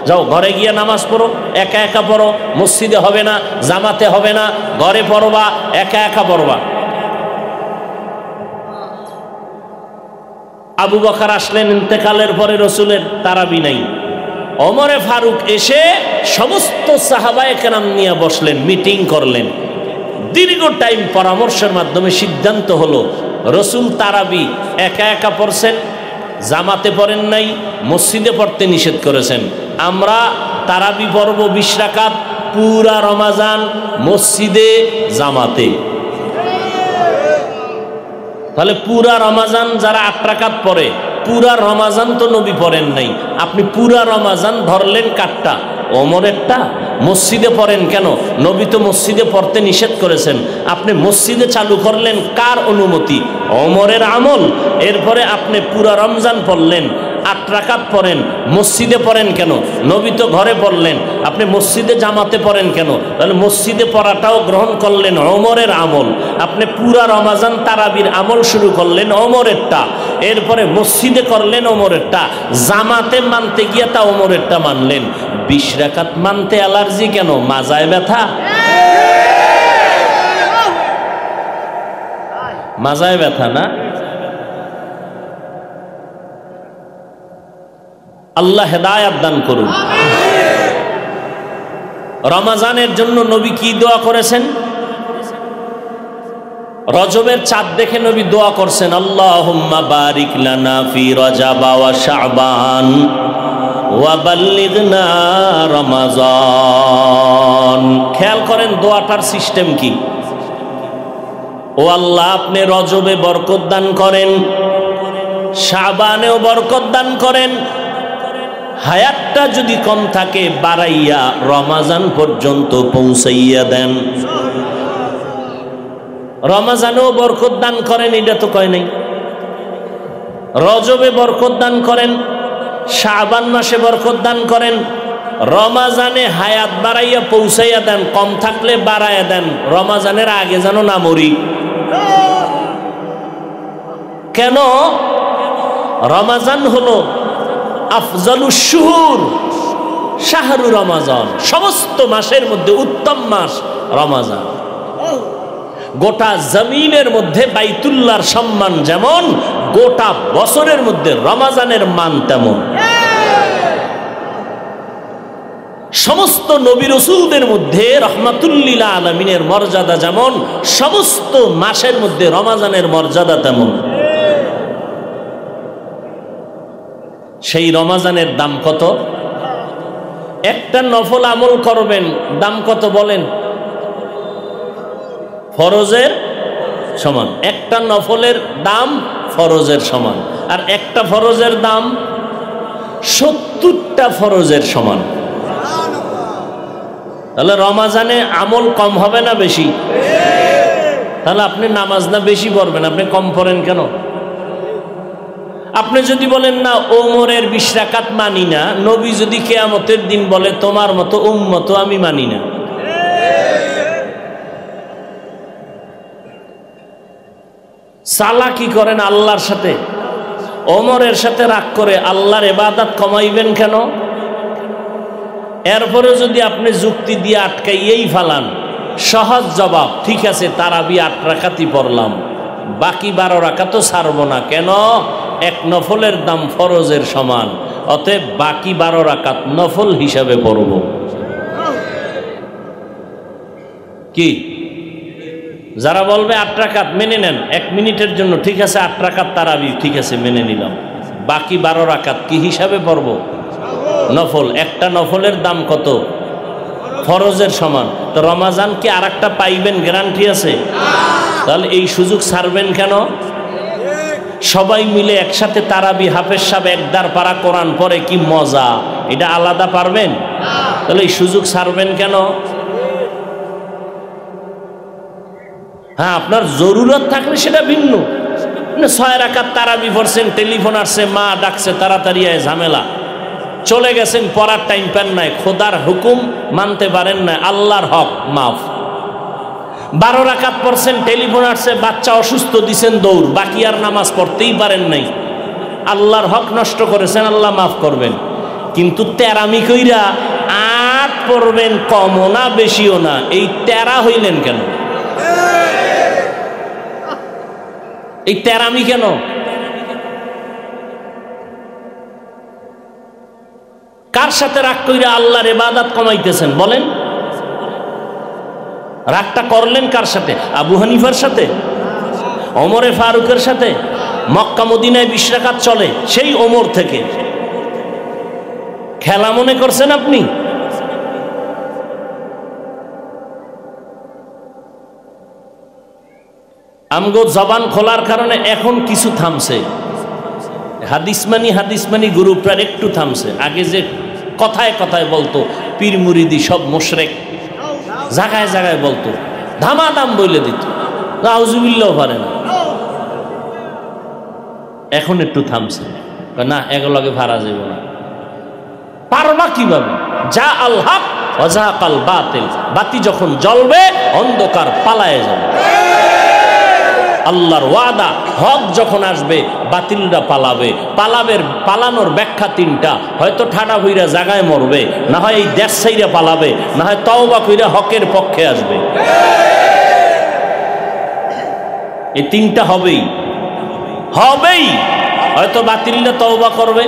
যাও ঘরে গিয়ে নামাজ পড়ো, একা একা পড়ো, মসজিদে হবে না, জামাতে হবে না, ঘরে পড়বা, একা একা পড়বা। আবু বকর আসলেন ইন্তেকালের পরে, রাসূলের তারাবি নাই। ওমরে ফারুক এসে সমস্ত সাহাবায়ে কেরাম নিয়ে বসলেন, মিটিং করলেন। দীর্ঘ টাইম পরামর্শের মাধ্যমে সিদ্ধান্ত হলো রাসূল তারাবি একা একা পড়ছেন, জামাতে পড়েন নাই, মসজিদে পড়তে নিষেধ করেছেন। আমরা তারাবি পড়ব 20 রাকাত পুরা রমাজান, মসজিদে জামাতে। তাহলে পুরা রমাজান যারা 8 রাকাত পড়ে, পুরা রমাজান তো নবী পড়েন নাই, আপনি পুরা রমাজান ধরলেন কাটটা? ওমরেরটা। মসজিদে পড়েন কেন? নবী তো মসজিদে পড়তে নিষেধ করেছেন, আপনি মসজিদে চালু করলেন কার অনুমতি? ওমরের আমল। এরপরে আপনি পুরা রমজান পড়লেন, 8 রাকাত পড়েন, মসজিদে পড়েন কেন? নবী তো ঘরে পড়লেন, আপনি মসজিদে জামাতে পড়েন কেন? তাহলে মসজিদে পড়াটাও গ্রহণ করলেন ওমরের আমল। আপনি পুরা রমাজান তারাবির আমল শুরু করলেন ওমরেরটা, এরপরে মসজিদে করলেন ওমরেরটা, জামাতে মানতে গিয়ে তা ওমরেরটা মানলেন। 20 রাকাত মানতে অ্যালার্জি কেন? মাজায় ব্যথা? মাজায় ব্যথা না? আল্লাহ হেদায়েত দান করুন। রমাজানের জন্য নবী কি দোয়া করেছেন? রজবের চাঁদ দেখে নবী দোয়া করছেন, আল্লাহুম্মা বারিক লানা ফি রজব ওয়া শাবান ওয়া বাল্লিগনা রমাজান। খেয়াল করেন দোয়াটার সিস্টেম কি। ও আল্লাহ, আপনি রজবে বরকত দান করেন, শাবানেও বরকত দান করেন, হায়াতটা যদি কম থাকে বাড়াইয়া রমাজান পর্যন্ত পৌঁছাইয়া দেন। রমাজানেও বরকত দান করেন, এটা তো কয় নাই। রজবে বরকত দান করেন, শাবান মাসে বরকত দান করেন, রমাজানে হায়াত বাড়াইয়া পৌঁছাইয়া দেন, কম থাকলে বাড়াইয়া দেন, রমাজানের আগে যেন না মরি। কেন? রমাজান হলো আফজালুশ শুহুর, শাহরু রমাজান, সমস্ত মাসের মধ্যে উত্তম মাস রমাজান। গোটা জমিনের মধ্যে বাইতুল্লাহর সম্মান যেমন, গোটা বছরের মধ্যে রমাজানের মান তেমন। সমস্ত নবী রাসূলদের মধ্যে রহমাতুল্লিল আলামিনের মর্যাদা যেমন, সমস্ত মাসের মধ্যে রমাজানের মর্যাদা তেমন। সেই রমাজানের দাম কত? একটা নফল আমল করবেন, দাম কত বলেন? ফরজের সমান। একটা নফলের দাম ফরজের সমান, আর একটা ফরজের দাম 70টা ফরজের সমান। তাহলে রমাজানে আমল কম হবে না বেশি? তাহলে আপনি নামাজ না বেশি পড়বেন, আপনি কম পড়েন কেন? আপনি যদি বলেন না ওমরের 20 রাকাত মানি না, নবী যদি কিয়ামতের দিন বলে তোমার মতো উম্মত আমি মানি না, চালাকি করেন আল্লাহর সাথে, ওমরের সাথে রাগ করে আল্লাহর ইবাদত কমাইবেন কেন? এরপরে যদি আপনি যুক্তি দিয়ে আটকাইয়েই ফালান, সহজ জবাব, ঠিক আছে তারাবি 8 রাকাতই পড়লাম, বাকি 12 রাকাতও ছাড়বো না। কেন? এক নফলের দাম ফরজের সমান, অতএব বাকি 12 রাকাত নফল হিসাবে পড়ব। কি? যারা বলবে 8 রাকাত মেনে নেন, 1 মিনিটের জন্য ঠিক আছে 8 রাকাত তারাবি, ঠিক আছে মেনে নিলাম, বাকি 12 রাকাত কি হিসাবে পড়ব? নফল। একটা নফলের দাম কত? ফরজের সমান। তো রমাজান কি আর একটা পাইবেন গ্যারান্টি আছে? তাহলে এই সুযোগ ছাড়বেন কেন? সবাই মিলে একসাথে তারাবি, হাফেজ সাহেব একদার পারা কোরআন পড়ে, কি মজা, এটা আলাদা পারবেন? তাহলে এই সুযোগ ছাড়বেন কেন? হ্যাঁ, আপনার জরুরত থাকলে সেটা ভিন্ন। 6 রাকাত তারাবি পড়ছেন, টেলিফোন আসছে, মা ডাকছে, তাড়াতাড়ি আয়, ঝামেলা, চলে গেছেন, পড়ার টাইম পান নাই, খোদার হুকুম মানতে পারেন না, আল্লাহর হক মাফ। 12 রাকাত পড়ছেন, টেলিফোন আসছে, বাচ্চা অসুস্থ, দিছেন দৌড়, বাকি আর নামাজ পড়তেই পারেন নাই, আল্লাহর হক নষ্ট করেছেন, আল্লাহ মাফ করবেন। কিন্তু তেরামি কইরা 8 পড়বেন, কমও না বেশিও না, এই তেরা হইলেন কেন? এই তেরামি কেন? কার সাথে রাগ কইরা আল্লাহর ইবাদত কমাইতেছেন বলেন? রাগটা করলেন কার সাথে? আবু হানিফার সাথে, ওমরে ফারুকের সাথে? মক্কা মদিনায় 20 রাকাত চলে সেই ওমর থেকে, খেলা মনে করছেন আপনি? আমগো জবান খোলার কারণে এখন কিছু থামছে, হাদিসমানি গ্রুপটার একটু থামছে। আগে যে কথায় কথায় বলতো পীর মুরিদি সব মুশরিক, জায়গায় জায়গায় বলতো, ধামাধাম বলে দিত, আউযুবিল্লাহ পারে না, এখন একটু থামছে, না এগুলোকে ভাড়া যাব না। পারবা কিভাবে? যা আল হক ওয়া যাকাল বাতিল, বাতি যখন জ্বলবে অন্ধকার পালায়ে যাবে। আল্লাহর ওয়াদা, হক যখন আসবে বাতিলরা পালাবে। পালানোর ব্যাখ্যা 3টা, হয়তো ঠাডা হইরা জায়গায় মরবে, না হয় এই দেশ ছাইরা পালাবে, না হয় তওবা কইরা হকের পক্ষে আসবে। এই 3টা হবেই। হয়তো বাতিলরা তওবা করবে,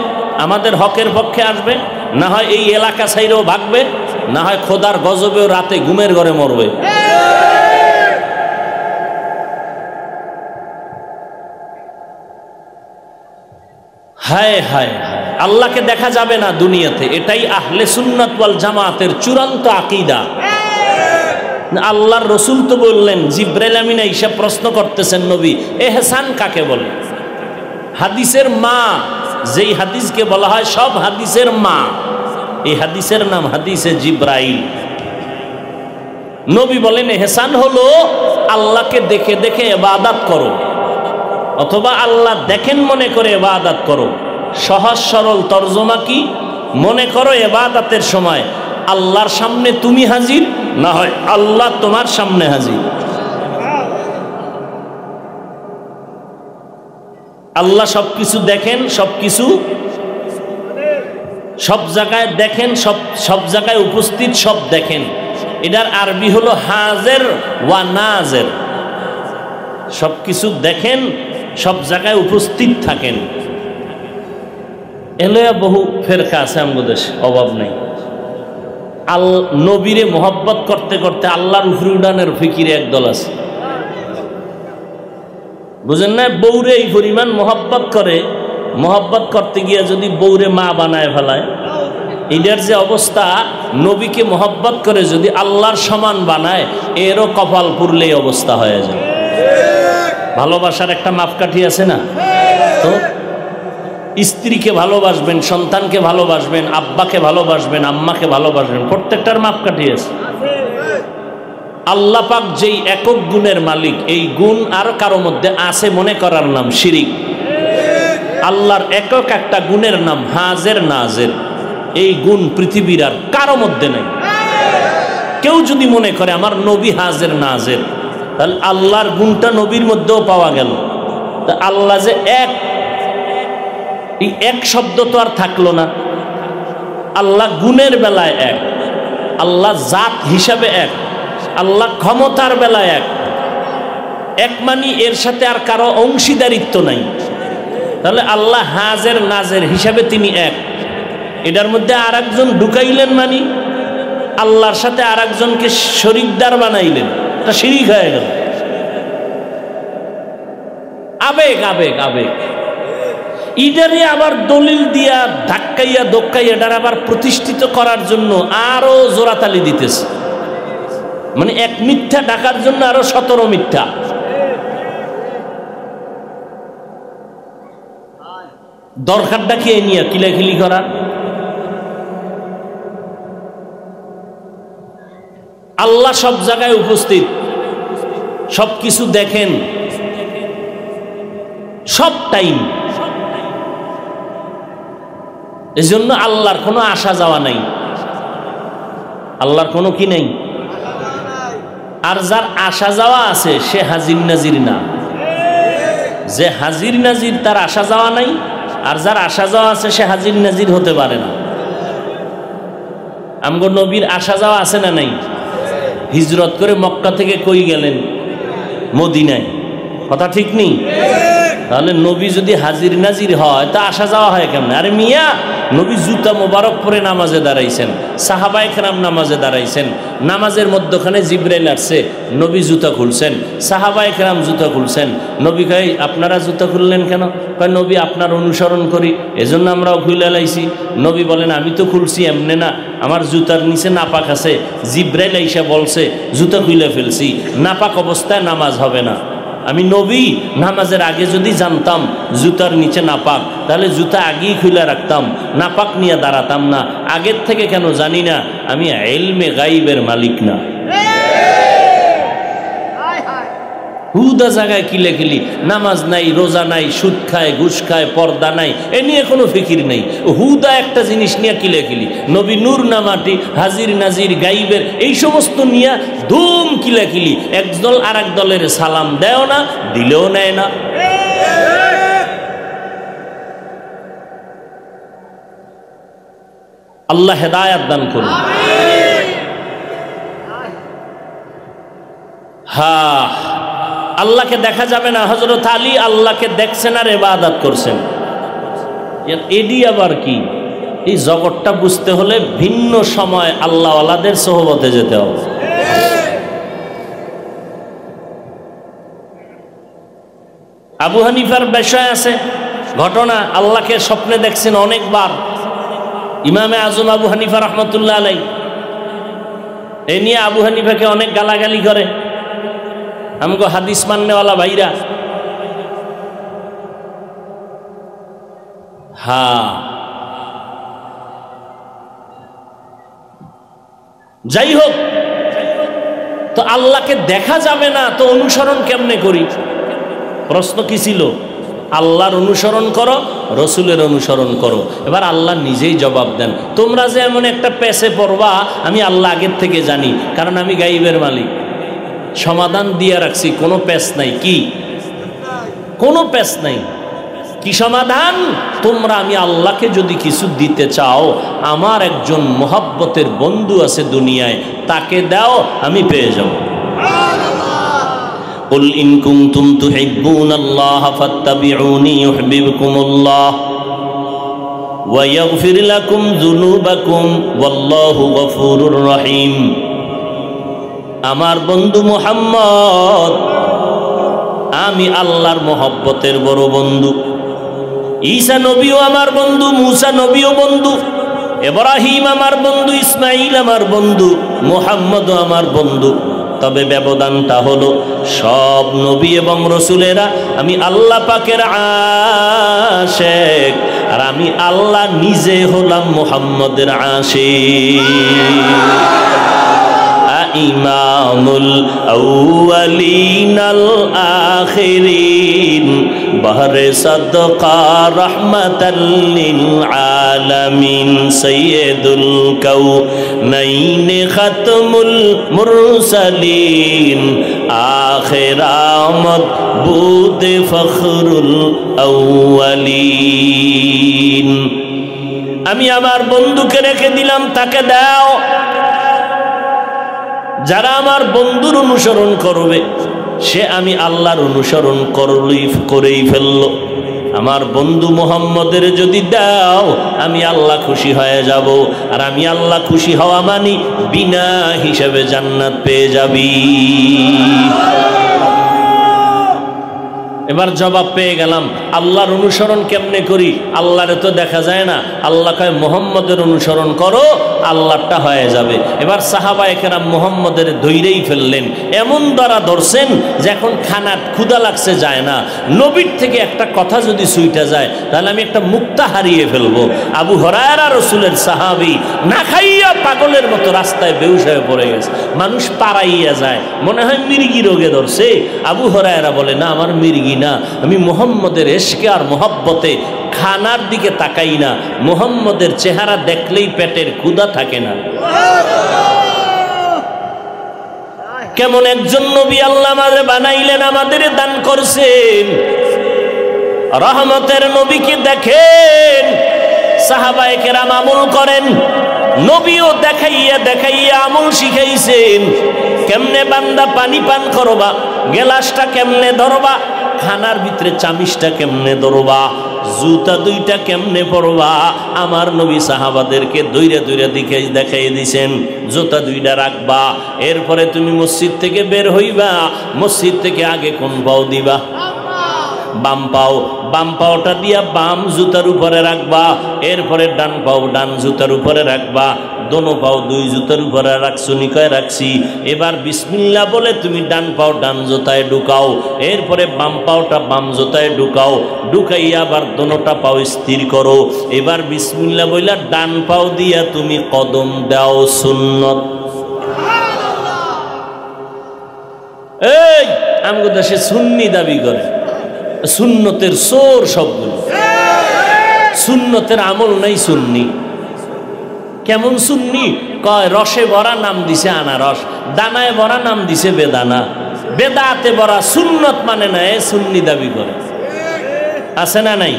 আমাদের হকের পক্ষে আসবে, না হয় এই এলাকা ছাইরাও ভাগবে, না হয় খোদার গজবেও রাতে ঘুমের ঘরে মরবে। হায় হায়, আল্লাহকে দেখা যাবে না দুনিয়াতে, এটাই আহলে সুন্নাত ওয়াল জামাতের চূড়ান্ত আকীদা। আল্লাহর রসুল তো বললেন, জিবরাইল আমিন এসে প্রশ্ন করতেছেন, নবী এহসান কাকে বলে? হাদিসের মা, যেই হাদিসকে বলা হয় সব হাদিসের মা, এই হাদিসের নাম হাদিসে জিবরাইল। নবী বলেন এহসান হলো আল্লাহকে দেখে দেখে ইবাদত করো, অথবা আল্লাহ দেখেন মনে করে ইবাদত করো। সহজ সরল তরজমা কি? মনে করো ইবাদতের সময় আল্লাহর সামনে তুমি হাজির, না হয় আল্লাহ তোমার সামনে হাজির। আল্লাহ সবকিছু দেখেন, সবকিছু সব জায়গায় দেখেন, সব জায়গায় উপস্থিত, সব দেখেন। এটার আরবি হলো হাজের ওয়া নাজের। সবকিছু দেখেন, সব জায়গায় উপস্থিত থাকেন। এলয়া বহু ফেরকা আছে আমাদের দেশে, অভাব নেই। নবীরে মোহাব্বত করতে করতে আল্লাহর উপরে উড়ানের ফিকিরে একদল আছে, বুঝেন না? বউরে এই পরিমাণ মোহাব্বত করে, মোহাব্বত করতে গিয়ে যদি বউরে মা বানায় ফেলায়, এটার যে অবস্থা, নবীকে মোহাব্বত করে যদি আল্লাহর সমান বানায়, এরও কপাল পুরলেই অবস্থা হয়ে যায়। ভালোবাসার একটা মাপকাঠি আছে না? তো স্ত্রীকে ভালোবাসবেন, সন্তানকে ভালোবাসবেন, আব্বাকে ভালোবাসবেন, আম্মাকে ভালোবাসবেন, প্রত্যেকটার মাপকাঠি আছে। আল্লাহ পাক যেই একক গুণের মালিক, এই গুণ আর কারো মধ্যে আছে মনে করার নাম শিরিক। আল্লাহর একক একটা গুণের নাম হাজের নাজের। এই গুণ পৃথিবীর আর কারো মধ্যে নেই। কেউ যদি মনে করে আমার নবী হাজের নাজের, তাহলে আল্লাহর গুণটা নবীর মধ্যেও পাওয়া গেল। তা আল্লাহ যে এক, এই এক শব্দ তো আর থাকলো না। আল্লাহ গুণের বেলায় এক, আল্লাহ জাত হিসাবে এক, আল্লাহ ক্ষমতার বেলায় এক। এক মানি এর সাথে আর কারো অংশীদারিত্ব নাই। তাহলে আল্লাহ হাজের নাজের হিসাবে তিনি এক। এটার মধ্যে আর একজন ঢুকাইলেন মানি আল্লাহর সাথে আর একজনকে শরিকদার বানাইলেন, তা শিরিক হয়ে গেল। আবেগ আবেগ আবেগ, ইডারে আবার দলিল দিয়া ধাক্কাইয়া দোক্কাইয়া এটার আবার প্রতিষ্ঠিত করার জন্য আরো জোরাতালি দিতেছে। মানে এক মিথ্যা ডাকার জন্য আরো 17 মিথ্যা। দরকারটা কি নিয়ে কিলাকিলি করা? আল্লাহ সব জায়গায় উপস্থিত, সবকিছু দেখেন, সব টাইম। এজন্য আল্লাহর কোনো আসা যাওয়া নাই, আল্লাহর কোনো কি নেই। আর যার আসা যাওয়া আছে সে হাজির নাজির না। যে হাজির নাজির তার আসা যাওয়া নাই, আর যার আসা যাওয়া আছে সে হাজির নাজির হতে পারে না। আমগো নবীর আসা যাওয়া আছে না নাই? হিজরত করে মক্কা থেকে কই গেলেন? মদিনায়। কথা ঠিক নেই? তাহলে নবী যদি হাজির নাজির হয় তা আসা যাওয়া হয় কেমন? আরে মিয়া, নবী জুতা মোবারক পরে নামাজে দাঁড়াইছেন, সাহাবায়ে কেরাম নামাজে দাঁড়াইছেন, নামাজের মধ্যখানে জিবরাইল আসছে, নবী জুতা খুলছেন, সাহাবায়ে কেরাম জুতা খুলছেন। নবী কয় আপনারা জুতা খুললেন কেন? কয় নবী আপনার অনুসরণ করি, এজন্য আমরাও খুলে লাইছি। নবী বলেন আমি তো খুলছি এমনে না, আমার জুতার নিচে নাপাক আছে, জিবরাইল আইসা বলছে জুতা খুলে ফেলছি, নাপাক অবস্থায় নামাজ হবে না। আমি নবী নামাজের আগে যদি জানতাম জুতার নিচে নাপাক, তাহলে জুতা আগেই খুলে রাখতাম, নাপাক নিয়ে দাঁড়াতাম না। আগের থেকে কেন জানি না? আমি ইলমে গাইবের মালিক না। হুদা জায়গায় কিলেকিলি, নামাজ নাই, রোজা নাই, সুদ খায়, ঘুষ খায়, পর্দা নাই, এ নিয়ে কোনো ফিকির নেই। হুদা একটা জিনিস নিয়ে কিলেকিলি, নবী নূর না মাটি, হাজির নাজির গাইবের এই সমস্ত নিয়ে ধুম কিলেকিলি। একদল আর এক দলের সালাম দেও না, দিলেও নেয় না। আল্লাহ হেদায়াত দান করুন। হ্যাঁ, আল্লাহকে দেখা যাবে না। হযরত আলী আল্লাহকে দেখছেন আর ইবাদত করছেন। এডি আবার কি? এই জগৎটা বুঝতে হলে ভিন্ন সময় আল্লাহওয়ালাদের সোহবতে যেতে হবে। আবু হানিফার বিষয় আছে ঘটনা, আল্লাহকে স্বপ্নে দেখছেন অনেকবার। ইমামে আজম আবু হানিফা রহমতুল্লাহ আলাই, এ নিয়ে আবু হানিফাকে অনেক গালাগালি করে। আমগো হাদিস মাননেওয়ালা ভাইরা, হ্যাঁ যাই হোক, তো আল্লাহকে দেখা যাবে না তো অনুসরণ কেমনে করি? প্রশ্ন কি ছিল? আল্লাহর অনুসরণ করো, রসুলের অনুসরণ করো। এবার আল্লাহ নিজেই জবাব দেন, তোমরা যে এমন একটা পেছে পড়বা আমি আল্লাহ আগের থেকে জানি, কারণ আমি গাইবের মালিক। সমাধান দিয়ে রাখছি, কোনো পেছ নাই। কি? কোনো পেছ নাই। কি সমাধান? তোমরা আমি আল্লাহকে যদি কিছু দিতে চাও, আমার একজন মোহাব্বতের বন্ধু আছে দুনিয়ায়, তাকে দাও, আমি পেয়ে যাব। قل إن كنتم تحبون الله فاتبعوني يحببكم الله ويغفر لكم ذنوبكم والله غفور رحيم। আমার বন্ধু মুহাম্মদ, আমি আল্লাহর মোহব্বতের বড় বন্ধু। ঈসা নবীও আমার বন্ধু, মুসা নবীও বন্ধু, ইব্রাহিম আমার বন্ধু, ইসমাইল আমার বন্ধু, মুহাম্মদও আমার বন্ধু। তবে ব্যবধানটা হলো, সব নবী এবং রসুলেরা আমি আল্লাহ পাকের আশিক, আর আমি আল্লাহ নিজে হলাম মুহাম্মদের আশিক। ইমামুল আউয়ালিন আল আখিরিন বাহরে সাদকা রাহমাতাল লিল আলামিন সাইয়্যিদুল কাউনাইন খাতমুল মুরসালিন আখিরামত বুদ ফখরুল আউয়ালিন। আমি আমার বন্ধুকে রেখে দিলাম, তাকে দাও। যারা আমার বন্ধুর অনুসরণ করবে, সে আমি আল্লাহর অনুসরণ করেই ফেললো। আমার বন্ধু মুহাম্মদের যদি দাও, আমি আল্লাহ খুশি হয়ে যাব। আর আমি আল্লাহ খুশি হওয়া মানি বিনা হিসাবে জান্নাত পেয়ে যাবি। এবার জবাব পেয়ে গেলাম, আল্লাহর অনুসরণ কেমনে করি? আল্লাহরে তো দেখা যায় না। আল্লাহ কয় মুহাম্মদের অনুসরণ করো, আল্লাহটা হয়ে যাবে। এবার সাহাবায়ে কেরাম মুহাম্মদের ধৈরেই ফেললেন, এমন দ্বারা ধরছেন যে এখন খানা ক্ষুধা লাগছে যায় না। নবীর থেকে একটা কথা যদি ছুইটা যায়, তাহলে আমি একটা মুক্তা হারিয়ে ফেলবো। আবু হুরায়রা রাসূলের সাহাবী, না খাইয়া পাগলের মতো রাস্তায় বেহুশ হয়ে পড়ে গেছে। মানুষ পাড়াইয়া যায়, মনে হয় মির্গি রোগে ধরছে। আবু হুরায়রা বলে, না, আমার মির্গি না, আমি মুহাম্মদের ইশকে আর মোহব্বতে খানার দিকে তাকাই না। মুহাম্মদের চেহারা দেখলেই পেটের ক্ষুধা থাকে না। কেমন একজন নবী আল্লাহ আমাদের বানাইলেন, আমাদের দান করছেন। রহমতের নবীকে দেখেন, সাহাবায়ে কেরাম আমল করেন, নবীও দেখাইয়া দেখাইয়া আমল শিখাইছেন। কেমনে বান্দা পানি পান করবা, গেলাসটা কেমনে ধরবা, খানার ভিতরে চামিচটা কেমনে ধরবা, জুতা দুইটা কেমনে পরবা, আমার নবী সাহাবাদেরকে দইরা দইরা দেখাই দিছেন। জুতা দুইটা রাখবা, এরপরে তুমি মসজিদ থেকে বের হইবা, মসজিদ থেকে আগে কোন পাও দিবা? বাম পাও। বাম পাওটা দিয়া বাম জুতার উপরে রাখবা, এরপরে ডান পাও ডান জুতার উপরে রাখবা। দোনো পাও দুই জুতার উপরে রাখছো, নিকয় রাখছি। এবার বিসমিল্লাহ বলে তুমি ডান পাও ডান জুতায় ঢুকাও, এরপরে বাম পাওটা বাম জুতায় ঢুকাও, ঢুকাইয়া আবার দোনোটা পাও স্থির করো। এবার বিসমিল্লাহ বইলা ডান পাও দিয়া তুমি কদম দাও, সুন্নত। এই আমগো দেশে সুন্নি দাবি করে, সুন্নতের সোর সবগুলো। সুন্নতের আমল নাই সুন্নি। কেমন সুন্নি? কয় রসে ভরা নাম দিছে আনারস, দানায় ভরা নাম দিছে বেদানা, বেদাতে ভরা। সুন্নত মানে না, এ সুন্নি দাবি করে। আছে না নাই?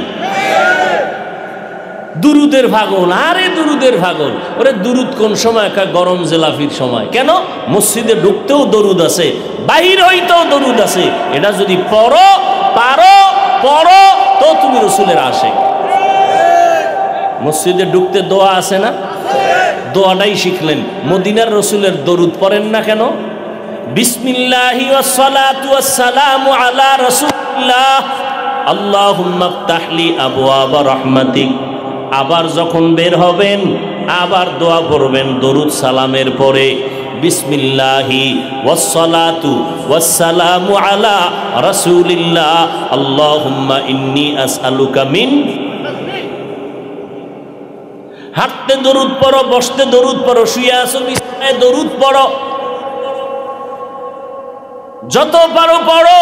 দুরুদের পাগল, আরে দুরুদের পাগল। ওরে দুরুদ কোন সময়? গরম জেলাফির সময়। কেন? মসজিদে ঢুকতেও দরুদ আছে, বাহির হইতেও দরুদ আছে। এটা যদি পারো তো তুমি রসুলের আশিক। মসজিদে ঢুকতে দোয়া আছে না? দোয়াটাই শিখলেন। মদিনার রসুলের দরুদ পড়েন না কেন? বিসমিল্লাহি ওয়াসসালাতু ওয়াসসালামু আলা রাসূলিল্লাহ আল্লাহুম্মা ইফতাহলি আবওয়াবা রাহমাতিক। আবার যখন বের হবেন আবার দোয়া পড়বেন দরুদ সালামের পরে, বিসমিল্লাহি ওয়াসসালাতু ওয়াসসালামু আলা রাসূলিল্লাহ আল্লাহুম্মা ইন্নী আসআলুকা মিন। হাঁটতে দরুদ পড়ো, বসতে দরুদ পড়ো, শুয়ে আছো বিছানায় দরুদ পড়ো, যত পারো পড়ো।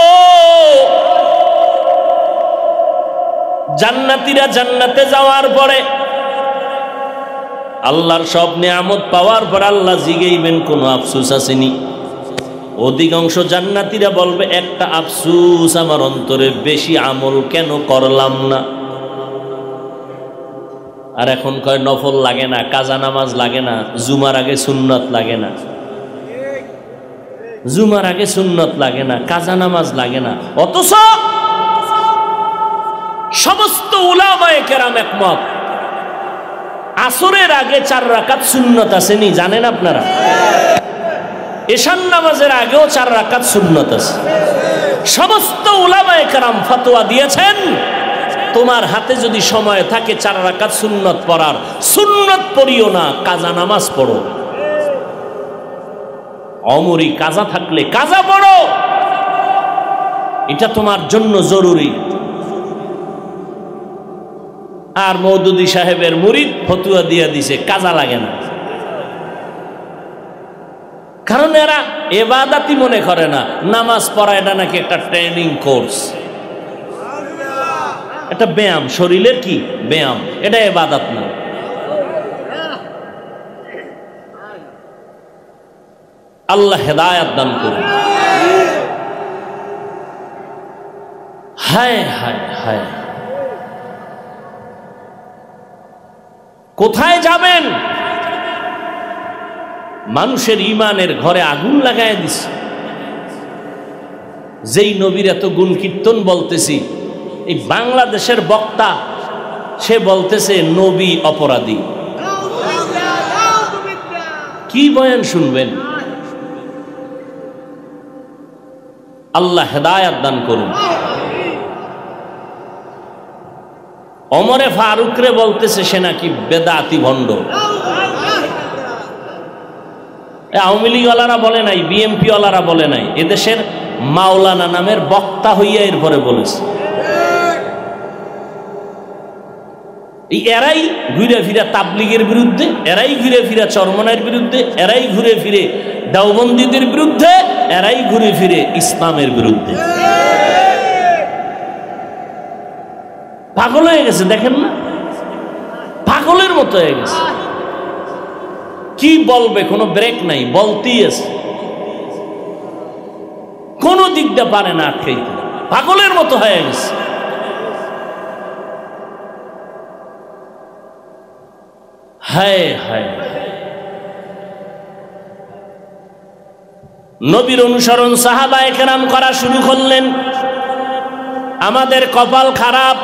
জান্নাতীরা জান্নাতে যাওয়ার পরে, আল্লাহর সব নিয়ামত পাওয়ার পর আল্লাহ জিগাইবেন কোনো আফসোস আসেনি? অধিকাংশ জান্নাতীরা বলবে একটা আফসোস আমার অন্তরে, বেশি আমল কেন করলাম না। আর এখন কয় নফল লাগে না, কাজা নামাজ লাগে না, জুমার আগে সুন্নত লাগে না, জুমার আগে সুন্নত লাগে না, কাজা নামাজ লাগে না। অথচ সমস্ত উলামায়ে কেরাম একমত, আসরের আগে 4 রাকাত সুন্নত আসেনি, জানেন আপনারা? এশার নামাজের আগেও 4 রাকাত সুন্নত আছে। সমস্ত উলামায়ে কেরাম ফতোয়া দিয়েছেন তোমার হাতে যদি সময় থাকে 4 রাকাত সুন্নত পড়ার, সুন্নত পড়িও না, কাজা নামাজ পড়ো। অমরি কাজা থাকলে কাজা পড়ো, এটা তোমার জন্য জরুরি। আর মওদুদী সাহেবের মুরিদ ফতুয়া দিয়া দিছে কাজা লাগে না, কারণ এরা ইবাদতই মনে করে না। নামাজ পড়া এটা নাকি একটা ট্রেনিং কোর্স, এটা ব্যায়াম, শরীরের কি ব্যায়াম, এটা ইবাদত না। আল্লাহ হেদায়েত দান করুন। হায় হায় হায়, কোথায় যাবেন? মানুষের ইমানের ঘরে আগুন লাগায় দিছে। যেই নবীর এত গুণ কীর্তন বলতেছি, এই বাংলাদেশের বক্তা সে বলতেছে নবী অপরাধী। কি বয়ান শুনবেন? আল্লাহ হেদায়েত দান করুন। ওমরে ফারুকরে বলতেছে সে নাকি বেদাতি ভণ্ড। আওয়ামী লীগ ওয়ালারা বলে নাই, বিএমপি ওয়ালারা বলে নাই, এদেশের মাওলানা নামের বক্তা হইয়া এরপরে বলেছে। এরাই ঘুরে ফিরে তাবলিগের বিরুদ্ধে, এরাই ঘুরে ফিরে চরমনার বিরুদ্ধে, এরাই ঘুরে ফিরে দেওবন্দীদের বিরুদ্ধে, এরাই ঘুরে ফিরে ইসলামের বিরুদ্ধে। পাগল হয়ে গেছে, দেখেন না, পাগলের মতো হয়ে গেছে। কি বলবে, কোনো ব্রেক নাই, বলতেই আছে, কোনো দিক দিয়ে পারে না আটকাইতে, পাগলের মতো হয়ে গেছে। হায় হায়, নবীর অনুসরণ সাহাবায়ে কেরাম করা শুরু করলেন। আমাদের কপাল খারাপ,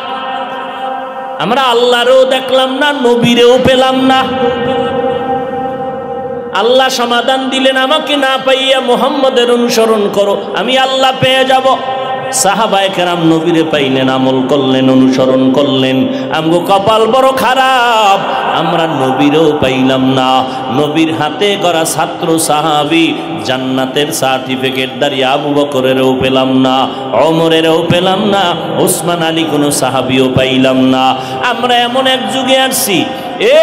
আমরা আল্লাহরেও দেখলাম না, নবীরেও পেলাম না। আল্লাহ সমাধান দিলেন, আমাকে না পাইয়া মুহাম্মদের অনুসরণ করো, আমি আল্লাহ পেয়ে যাব। সাহাবায়ে কেরাম নবীরে পাইলেন, আমল করলেন, অনুসরণ করলেন। আমগো কপাল বড় খারাপ, আমরা নবীরেও পাইলাম না। নবীর হাতে গড়া ছাত্র সাহাবী জান্নাতের সার্টিফিকেট দাঁড়িয়ে আবু বকরেরও পেলাম না, ওমরেরও পেলাম না, ওসমান আলী কোনো সাহাবীও পাইলাম না। আমরা এমন এক যুগে আসছি,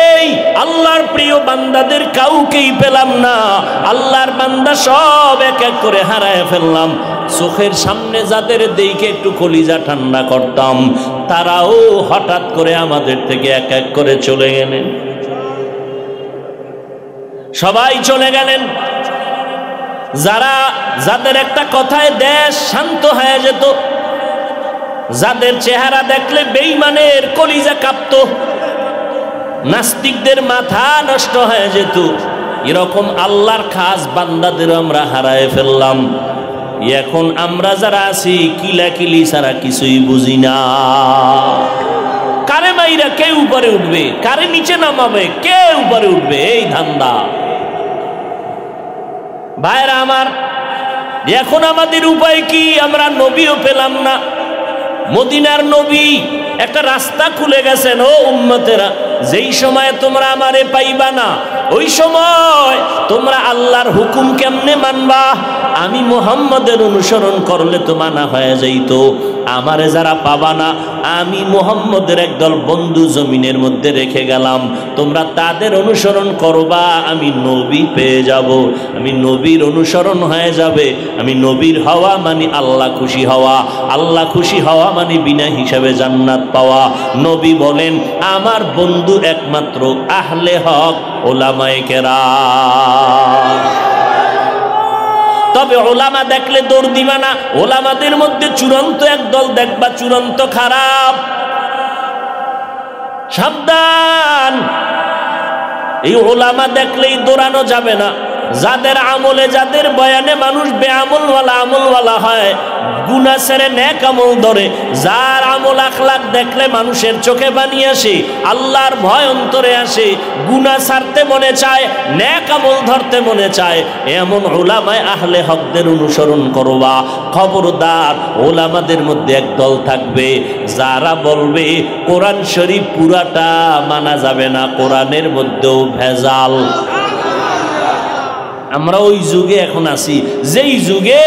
এই আল্লাহর প্রিয় বান্দাদের কাউকেই পেলাম না। আল্লাহর বান্দা সব এক এক করে হারায় ফেললাম। চোখের সামনে যাদের দেখে একটু কলিজা ঠান্ডা করতাম, তারাও হঠাৎ করে আমাদের থেকে এক এক করে চলে গেলেন। সবাই চলে গেলেন। যাদের একটা কথায় দেশ শান্ত হয়ে যেত, যাদের চেহারা দেখলে বেঈমানের কলিজা কাঁপতো, নাস্তিকদের মাথা নষ্ট হয়ে যেত, এরকম আল্লাহর খাস বান্দাদের আমরা হারায় ফেললাম। এখন আমরা যারা আছি কিলাকিলি ছাড়া কিছুই বুঝি না। কারে মাইরা কে উপরে উঠবে, কারে নিচে নামাবে, কে উপরে উঠবে, এই ধান্দা। ভাইরা আমার, এখন আমাদের উপায় কি? আমরা নবীও পেলাম না। মদিনার নবী একটা রাস্তা খুলে গেছেন, ও উম্মতেরা, যেই সময় তোমরা আমারে পাইবা না ওই সময় তোমরা আল্লাহর হুকুম কেমনে মানবা? আমি মুহাম্মদের অনুসরণ করলে তো মানা হয়ে যাইত। আমারে যারা পাবা না, আমি মুহাম্মদের একদল বন্ধু জমিনের মধ্যে রেখে গেলাম, তোমরা তাদের অনুসরণ করবা, আমি নবী পেয়ে যাব, আমি নবীর অনুসরণ হয়ে যাবে। আমি নবীর হওয়া মানে আল্লাহ খুশি হওয়া, আল্লাহ খুশি হওয়া মানে বিনা হিসাবে জান্নাত পাওয়া। নবী বলেন আমার বন্ধু একমাত্র আহলে হক ওলামায়ে কেরাম। তবে ওলামা দেখলে দৌড় দিবা না। ওলামাদের মধ্যে চূড়ান্ত একদল দেখবা চূড়ান্ত খারাপ, সাবধান। এই ওলামা দেখলেই দৌড়ানো যাবে না। যাদের আমলে, যাদের বয়ানে মানুষ বেআমলওয়ালা আমলওয়ালা হয়, গুনাহ ছেড়ে নেক আমল ধরে, যার আমল আখলাক দেখলে মানুষের চোখে পানি আসে, আল্লাহর ভয় অন্তরে আসে, গুনাহ ছাড়তে মনে চায়, নেক আমল ধরতে মনে চায়, এমন উলামায়ে আহলে হকদের অনুসরণ করবা। খবরদার, ওলামাদের মধ্যে একদল থাকবে যারা বলবে কোরআন শরীফ পুরাটা মানা যাবে না, কোরআনের মধ্যেও ভেজাল। আমরা ওই যুগে এখন আছি যেই যুগে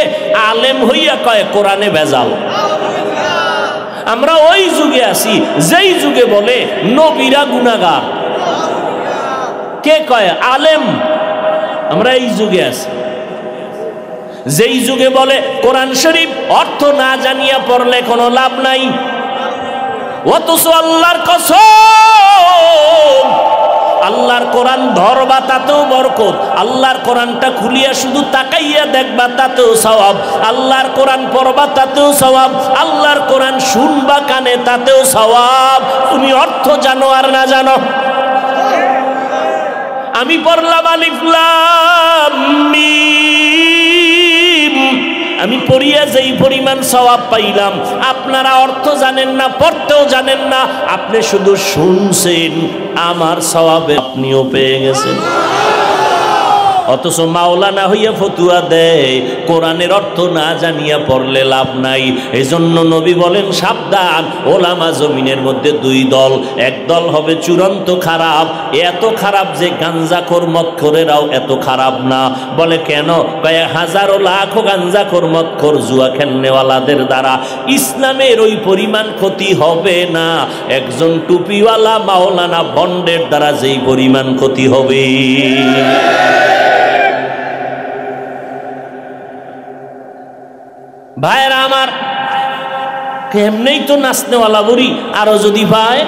আলেম হইয়া কয় কোরআনে ভেজাল। আমরা ওই যুগে আছি যেই যুগে বলে নবীরা গুনাহগার। কে কয়? আলেম। আমরা এই যুগে আছি যেই যুগে বলে কোরআন শরীফ অর্থ না জানিয়া পড়লে কোনো লাভ নাই। অথচ আল্লাহর কসম, আল্লাহর কোরআন ধরবা তাতেও বরকত, আল্লাহর কোরআনটা খুলিয়া শুধু তাকাইয়া দেখবা তাতেও সওয়াব, আল্লাহর কোরআন পড়বা তাতেও সওয়াব, আল্লাহর কোরআন শুনবা কানে তাতেও সওয়াব। তুমি অর্থ জানো আর না জানো। আমি পড়লাম আলিফ লাম মিম, আমি পড়িয়া যেই পরিমাণ সওয়াব পাইলাম, আপনারা অর্থ জানেন না, পড়তেও জানেন না, আপনি শুধু শুনছেন, আমার সওয়াবে আপনিও পেয়ে গেছেন। অথচ মাওলানা হইয়া ফতুয়া দেয় কোরআনের অর্থ না জানিয়া পড়লে লাভ নাই। এজন্য নবী বলেন সাবধান, ওলামা জমিনের মধ্যে দুই দল। এক দল হবে চূড়ান্ত খারাপ, এত খারাপ যে গাঞ্জাখোর মদখোরেরাও এত খারাপ না। বলে কেন? কয় হাজারো লাখো গাঞ্জাখোর মদখোর জুয়া খেলনেওয়ালাদের দ্বারা ইসলামের ওই পরিমাণ ক্ষতি হবে না, একজন টুপিওয়ালা মাওলানা বন্ডের দ্বারা যেই পরিমাণ ক্ষতি হবে। ভাইরা আমার, এমনিই তো নাচনেওয়ালা বুড়ি, আরো যদি পায়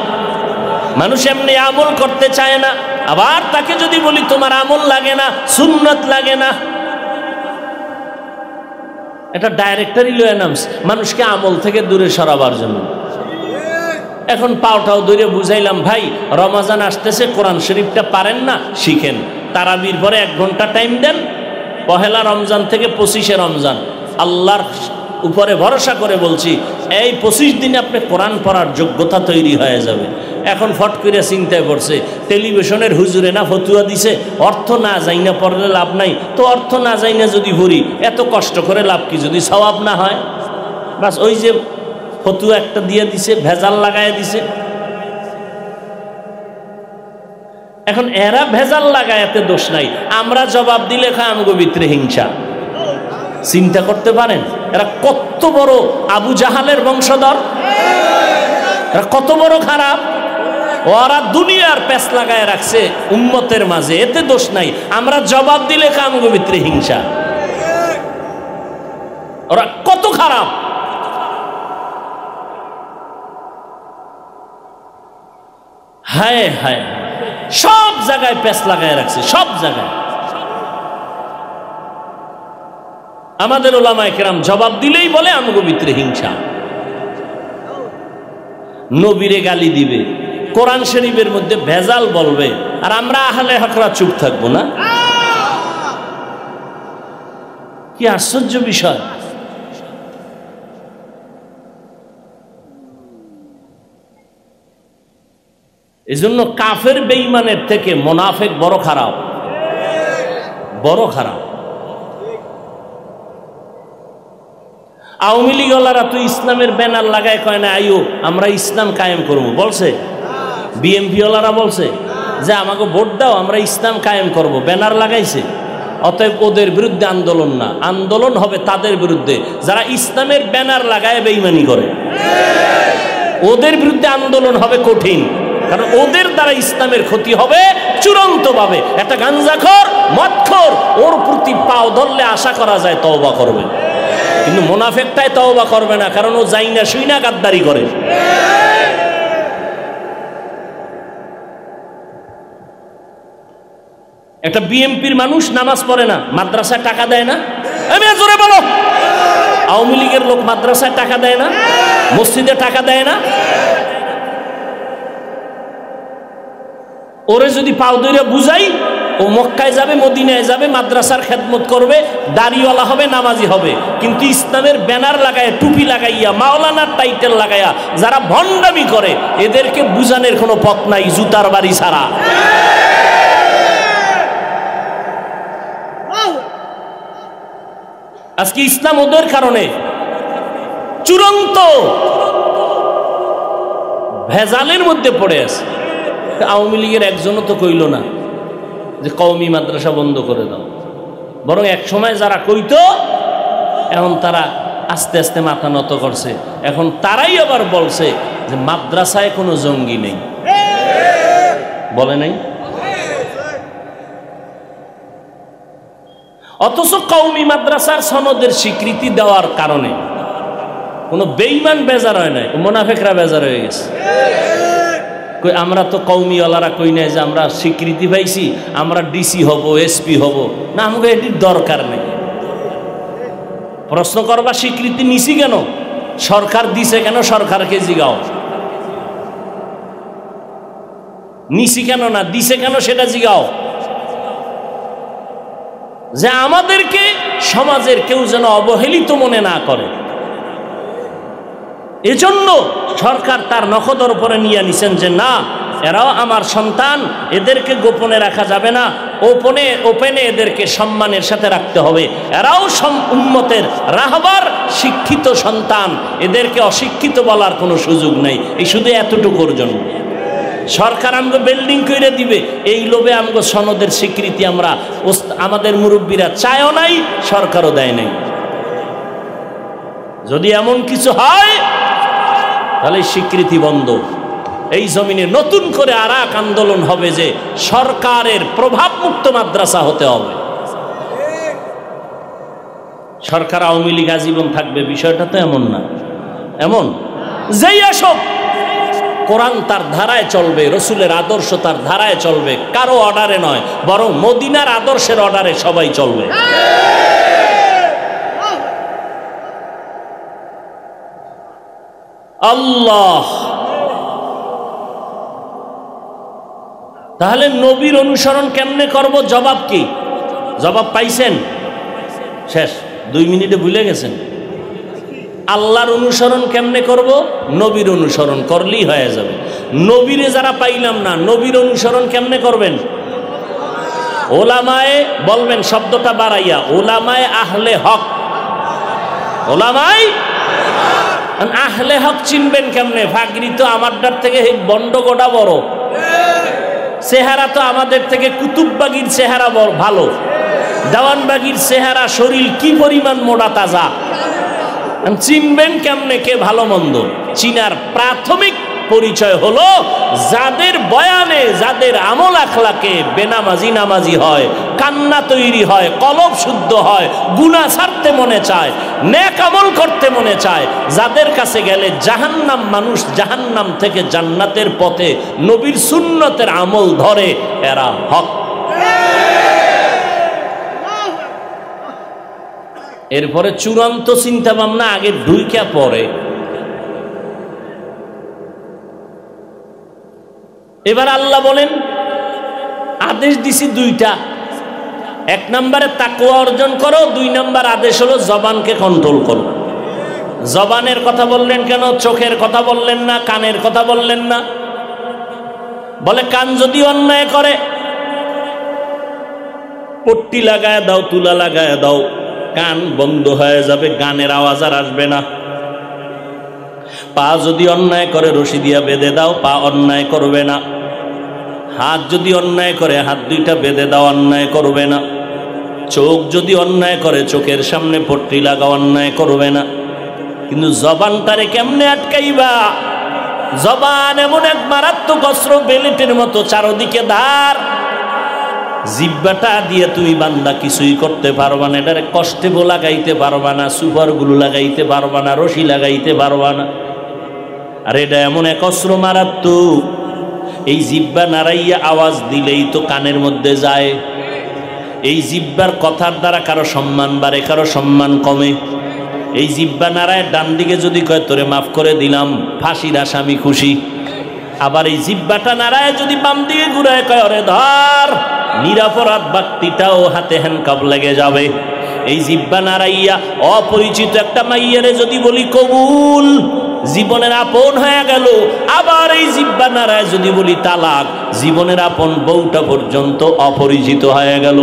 মানুষ এমনি আমল করতে চায় না। আবার তাকে যদি বলি তোমার আমল লাগে না, সুন্নত লাগে না, এটা ডাইরেক্টরি লয়ে নামস মানুষকে আমল থেকে দূরে সরাবার জন্য। এখন পাওটাও দূরে বুঝাইলাম, ভাই রমাজান আসতেছে, কোরআন শরীফটা পারেন না, শিখেন। তারাবির পরে 1 ঘন্টা টাইম দেন, পহেলা রমজান থেকে 25শে রমজান, আল্লাহর উপরে ভরসা করে বলছি এই 25 দিনে আপনি কোরআন পড়ার যোগ্যতা তৈরি হয়ে যাবে। এখন ফট করে চিন্তায় পড়ছে, টেলিভিশনের হুজুরে না ফতুয়া দিছে অর্থ না যাই না পড়লে লাভ নাই, তো অর্থ না যাই না যদি পড়ি এত কষ্ট করে লাভ কি যদি সওয়াব না হয়? বাস ওই যে ফতুয়া একটা দিয়ে দিছে, ভেজাল লাগায় দিছে। এখন এরা ভেজাল লাগায়, এতে দোষ নাই, আমরা জবাব দিলে খায় আমগো ভিতরে হিংসা। চিন্তা করতে পারেন এরা কত বড় আবু জাহালের বংশধর, এরা কত বড় খারাপ। ওরা দুনিয়ার পেছ লাগায় রাখছে উম্মতের মাঝে, এতে দোষ নাই, আমরা জবাব দিলে আমগো ভিতরে হিংসা। ওরা কত খারাপ। হায় হায়, সব জায়গায় পেছ লাগায় রাখছে, সব জায়গায়। আমাদের ওলামায়ে কেরাম জবাব দিলেই বলে আমগো ভিতরে হিংসা। নবীরে গালি দিবে, কোরআন শরীফের মধ্যে ভেজাল বলবে, আর আমরা আহলে হকরা চুপ থাকবো না? কি আশ্চর্য বিষয়। এজন্য কাফের বেঈমানের থেকে মুনাফিক বড় খারাপ, বড় খারাপ। আওয়ামী লীগওয়ালারা তো ইসলামের ব্যানার লাগায় কয় না আইও আমরা ইসলাম কায়েম করব, বলছে? বিএমপিওয়ালারা বলছে যে আমাকে ভোট দাও আমরা ইসলাম কায়েম করব, ব্যানার লাগাইছে। অতএব ওদের বিরুদ্ধে আন্দোলন না, আন্দোলন হবে তাদের বিরুদ্ধে যারা ইসলামের ব্যানার লাগায় বেঈমানি করে। ওদের বিরুদ্ধে আন্দোলন হবে কঠিন, কারণ ওদের দ্বারা ইসলামের ক্ষতি হবে চূড়ান্তভাবে। একটা গাঞ্জাখোর, মদখোর, ওর প্রতি পাও ধরলে আশা করা যায় তওবা করবে, কিন্তু মুনাফিকটাই তওবা করবে না, কারণ ও যাই না শুই না গাদ্দারি করে। একটা বিএমপির মানুষ নামাজ পড়ে না, মাদ্রাসায় টাকা দেয় না, জোরে বলো। আওয়ামী লীগের লোক মাদ্রাসায় টাকা দেয় না, মসজিদে টাকা দেয় না। ওরে যদি পাও ধরে বুঝাই, ও মক্কায় যাবে, মদিনায় যাবে, মাদ্রাসার খেদমত করবে, দাড়িওয়ালা হবে, নামাজি হবে, কিন্তু ইসলামের ব্যানার লাগাইয়া, টুপি লাগাইয়া, মাওলানার টাইটেল লাগাইয়া যারা ভণ্ডামি করে, এদেরকে বুঝানোর কোনো পথ নাই জুতার বাড়ি ছাড়া। আজকে ইসলাম ওদের কারণে চূড়ান্ত ভেজালের মধ্যে পড়ে আছে। আওয়ামী লীগের একজনও তো কইল না যে কওমি মাদ্রাসা বন্ধ করে দাও, বরং এক সময় যারা কইতো এখন তারা আস্তে আস্তে মাথা নত করছে। এখন তারাই আবার বলছে যে মাদ্রাসায় কোনো জঙ্গি নেই, বলে নাই? অথচ কওমি মাদ্রাসার সনদের স্বীকৃতি দেওয়ার কারণে কোনো বেঈমান বেজার হয় নাই, মুনাফিকরা বেজার হয়ে গেছে। আমরা তো কওমিওয়ালারা কই নাই যে আমরা স্বীকৃতি পাইছি, আমরা ডিসি হব, এসপি হব না, আমাকে এটির দরকার নেই। প্রশ্ন করবা স্বীকৃতি নিছি কেন, সরকার দিছে কেন, সরকারকে জিগাও। নিছি কেন না, দিছে কেন সেটা জিগাও। যে আমাদেরকে সমাজের কেউ যেন অবহেলিত মনে না করে, এজন্য সরকার তার নখদর উপরে নিয়ে নিছেন যে না, এরাও আমার সন্তান, এদেরকে গোপনে রাখা যাবে না, ওপেনে এদেরকে সম্মানের সাথে রাখতে হবে। এরাও উম্মতের রাহবার শিক্ষিত সন্তান, এদেরকে অশিক্ষিত বলার কোনো সুযোগ নেই। এই শুধু এতটুকুর জন্য সরকার আমগো বিল্ডিং করে দিবে, এই লোভে আমগো সনদের স্বীকৃতি আমরা আমাদের মুরব্বীরা চায়ও নাই, সরকারও দেয় নাই। যদি এমন কিছু হয় তাহলে স্বীকৃতি বন্ধ। এই জমিনে নতুন করে আর এক আন্দোলন হবে যে সরকারের প্রভাব মুক্ত মাদ্রাসা হতে হবে। সরকার আওয়ামী লীগ আজীবন থাকবে বিষয়টা তো এমন না। এমন যেই আসুক কোরআন তার ধারায় চলবে, রসুলের আদর্শ তার ধারায় চলবে, কারো অর্ডারে নয়, বরং মদিনার আদর্শের অর্ডারে সবাই চলবে। আল্লাহ, তাহলে নবীর অনুসরণ কেমনে করব? জবাব কি? জবাব পাইছেন? শেষ 2 মিনিটে ভুলে গেছেন। আল্লাহর অনুসরণ কেমনে করব? নবীর অনুসরণ করলেই হয়ে যাবে। নবীরে যারা পাইলাম না, নবীর অনুসরণ কেমনে করবেন? ওলামায়ে, বলবেন শব্দটা বাড়াইয়া, ওলামায়ে আহলে হক। ওলামায়ে আহলে হক চিনবেন কেমনে? ফাগরি তো আমারটার থেকে বন্ড গোটা বড়, চেহারা তো আমাদের থেকে কুতুববাগির চেহারা বড় ভালো, দেওয়ানবাগির চেহারা, শরীর কি পরিমাণ মোটা তাজা। চিনবেন কেমনে কে ভালো মন্দ? চিনার প্রাথমিক পরিচয় হলো যাদের বয়ানে, যাদের আমল আখলাকে বেনামাজি নামাজি হয়, কান্না তৈরি হয়, কলব শুদ্ধ হয়, গুনাহ ছাড়তে মনে চায়, নেক আমল করতে মনে চায়, যাদের কাছে গেলে জাহান্নাম মানুষ জাহান্নাম থেকে জান্নাতের পথে নবীর সুন্নতের আমল ধরে, এরা হক। এরপরে চূড়ান্ত চিন্তা ভাবনা আগে ঢুইকা পড়ে। এবার আল্লাহ বলেন আদেশ দিছি 2টা। 1 নম্বরে তাকওয়া অর্জন করো, 2 নম্বর আদেশ হলো জবানকে কন্ট্রোল করো। জবানের কথা বললেন কেন? চোখের কথা বললেন না, কানের কথা বললেন না? বলে কান যদি অন্যায় করে পট্টি লাগায় দাও, তুলা লাগায় দাও, কান বন্ধ হয়ে যাবে, গানের আওয়াজ আর আসবে না। পা যদি অন্যায় করে রশি দিয়া বেঁধে দাও, পা অন্যায় করবে না। হাত যদি অন্যায় করে হাত দুইটা বেঁধে দাও, অন্যায় করবে না। চোখ যদি অন্যায় করে চোখের সামনে পট্টি লাগা, অন্যায় করবে না। কিন্তু জবানটারে কেমনে আটকাইবা? জবান এমন এক মারাত্মক অস্ত্র, বেলেটের মতো চারদিকে ধার। জিহ্বাটা দিয়ে তুমি বান্দা কিছুই করতে পারবা না। এটারে কষ্টেবো লাগাইতে পারবা না, সুপারগুলো লাগাইতে পারবা না, রশি লাগাইতে পারবা না। আর এটা এমন এক অস্ত্র মারাত্মক, এই জিহ্বা নাড়াইয়া আওয়াজ দিলেই তো কানের মধ্যে যায়। এই জিহ্বার কথার দ্বারা কারো সম্মান বাড়ে, কারো সম্মান কমে। এই জিহ্বা নাড়ায় ডান দিকে যদি কয় তোরে মাফ করে দিলাম, ফাঁসির আসামি খুশি। আবার এই জিহ্বাটা নাড়ায় যদি বাম দিকে ঘুরায় কয় ওরে ধর, নিরাপরাধ ব্যক্তিটাও হাতে হ্যান্ডকাপ লেগে যাবে। এই জিহ্বা নাড়াইয়া অপরিচিত একটা মাইয়ারে যদি বলি কবুল, জীবনের আপন হয়ে গেল। আবার এই জিহ্বা নাড়ায় যদি বলি তালাক, জীবনের আপন বউটা পর্যন্ত অপরিচিত হয়ে গেল।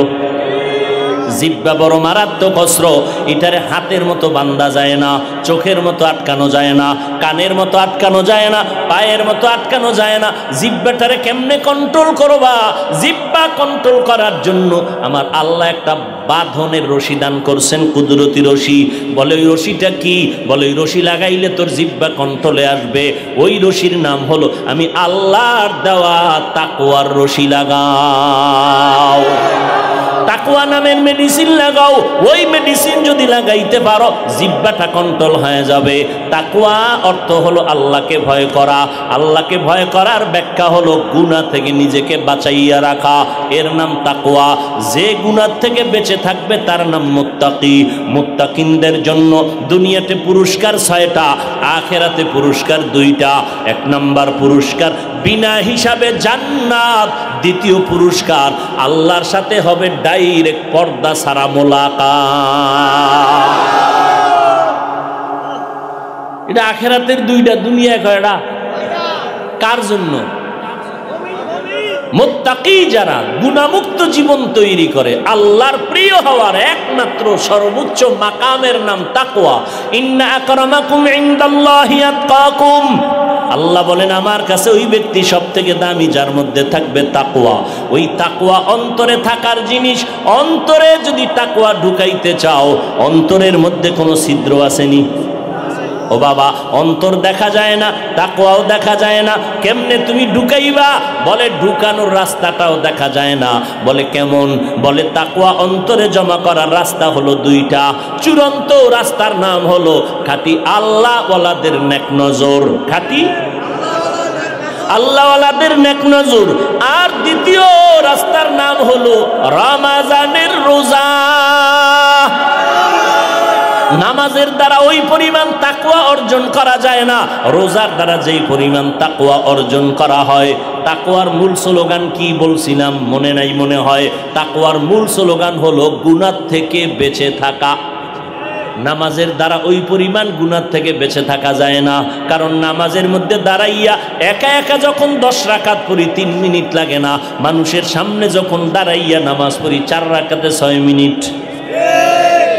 জিহ্বা বড় মারাত্মক অস্ত্র, এটারে হাতের মতো বান্ধা যায় না, চোখের মতো আটকানো যায় না, কানের মতো আটকানো যায় না, পায়ের মতো আটকানো যায় না। জিহ্বাটারে কেমনে কন্ট্রোল করবা? জিহ্বা কন্ট্রোল করার জন্য আমার আল্লাহ একটা বাঁধনের রশি দান করছেন, কুদরতি রশি। বলে ওই রশিটা কি? বলে ওই রশি লাগাইলে তোর জিহ্বা কন্ট্রোলে আসবে। ওই রশির নাম হলো আমি আল্লাহর দেওয়া তাকওয়ার রশি লাগাও। তাকওয়া নামের মেডিসিন লাগাও। ওই মেডিসিন যদি লাগাইতে পারো জিহ্বাটা কন্ট্রোল হয়ে যাবে। তাকওয়া অর্থ হলো আল্লাহকে ভয় করা। আল্লাহকে ভয় করার ব্যাখ্যা হলো গুনাহ থেকে নিজেকে বাঁচাইয়া রাখা, এর নাম তাকওয়া। যে গুনাহ থেকে বেঁচে থাকবে তার নাম মুত্তাকি। মুত্তাকিনদের জন্য দুনিয়াতে পুরস্কার 6টা, আখিরাতে পুরস্কার 2টা। 1 নাম্বার পুরস্কার বিনা হিসাবে জান্নাত। দ্বিতীয় পুরস্কার আল্লাহর সাথে হবে ডাইরেক্ট পর্দা ছাড়া মোলাকাত। এটা আখিরাতের 2টা, দুনিয়ায় কয়টা? কার জন্য? মুত্তাকি যারা গুনাহমুক্ত জীবন তৈরি করে, আল্লাহর প্রিয় হওয়ার একমাত্র সর্বোচ্চ মাকামের নাম তাকওয়া। ইন্না আকরামাকুম ইনদাল্লাহি আতকাকুম। আল্লাহ বলেন আমার কাছে ওই ব্যক্তি সব থেকে দামি যার মধ্যে থাকবে তাকওয়া। ওই তাকওয়া অন্তরে থাকার জিনিস। অন্তরে যদি তাকওয়া ঢুকাইতে চাও, অন্তরের মধ্যে কোনো ছিদ্র আসেনি? ও বাবা, অন্তর দেখা যায় না, তাকওয়াও দেখা যায় না, কেমনে তুমি ঢুকাইবা? বলে ঢুকানোর রাস্তাটাও দেখা যায় না। বলে কেমন? বলে তাকওয়া অন্তরে জমা করার রাস্তা হলো 2টা। চূড়ান্ত রাস্তার নাম হলো খাঁটি আল্লাহওয়ালাদের নেক নজর, খাঁটি আল্লাহওয়ালাদের নেক নজর। আর দ্বিতীয় রাস্তার নাম হলো রমজানের রোজা। নামাজের দ্বারা ওই পরিমাণ তাকওয়া অর্জন করা যায় না, রোজার দ্বারা যেই পরিমাণ তাকওয়া অর্জন করা হয়। তাকওয়ার মূল স্লোগান কি বলছিলাম মনে নাই মনে হয়? তাকওয়ার মূল স্লোগান হলো গুনাহ থেকে বেঁচে থাকা। নামাজের দ্বারা ওই পরিমাণ গুনাহ থেকে বেঁচে থাকা যায় না, কারণ নামাজের মধ্যে দাঁড়াইয়া একা একা যখন 10 রাকাত পড়ি 3 মিনিট লাগে না। মানুষের সামনে যখন দাঁড়াইয়া নামাজ পড়ি 4 রাকাতে 6 মিনিট।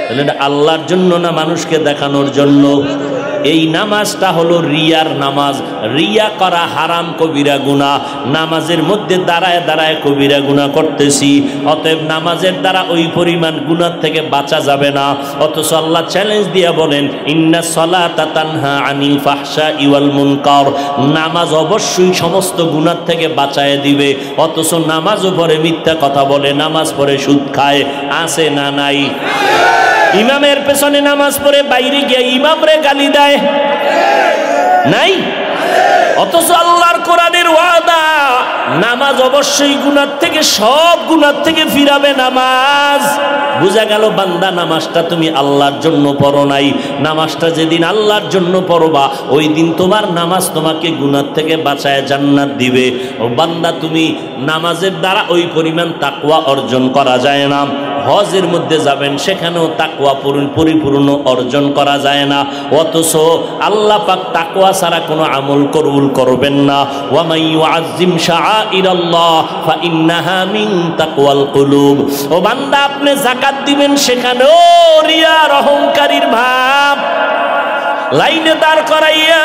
তাহলে আল্লাহর জন্য না মানুষকে দেখানোর জন্য? এই নামাজটা হলো রিয়ার নামাজ। রিয়া করা হারাম, কবিরা গুনাহ। নামাজের মধ্যে দাঁড়ায় দাঁড়ায় কবিরা গুনাহ করতেছি, অতএব নামাজের দ্বারা ওই পরিমাণ গুনাহ থেকে বাঁচা যাবে না। অথচ আল্লাহ চ্যালেঞ্জ দিয়ে বলেন ইন্নাস সালাতা তানহা আনিল ফাহশাই ওয়াল মুনকার। নামাজ অবশ্যই সমস্ত গুনাহ থেকে বাঁচায় দিবে। অথচ নামাজ পড়ে মিথ্যা কথা বলে, নামাজ পড়ে সুদ খায়, আছে না নাই? ইমামের পেছনে নামাজ পড়ে বাইরে গিয়ে ইমামরে গালি দেয়, নাই? অথচ আল্লাহর কোরআনের ওয়াদা নামাজ অবশ্যই গুনাহ থেকে, সব গুনাহ থেকে ফিরাবে নামাজ। বুঝা গেল বান্দা, নামাজটা তুমি আল্লাহর জন্য পড়ো নাই। নামাজটা যেদিন আল্লাহর জন্য পড়বা ওই দিন তোমার নামাজ তোমাকে গুনাহ থেকে বাঁচায় জান্নাত দিবে। ও বান্দা, তুমি নামাজের দ্বারা ওই পরিমাণ তাকওয়া অর্জন করা যায় না। হজের মধ্যে যাবেন, সেখানেও তাকওয়া পরিপূর্ণ অর্জন করা যায় না। অথচ আল্লাহ পাক তাকওয়া ছাড়া কোনো আমল কবুল করবেন না। ওয়া মান ইউআযযিম শাআইরাল্লাহ ফাইন্নাহা মিন তাকওয়াল কুলুব। ও বান্দা, আপনি যাকাত দিবেন, সেখানেও রিয়া অহংকারীর ভাব লাইনে দাঁড় করাইয়া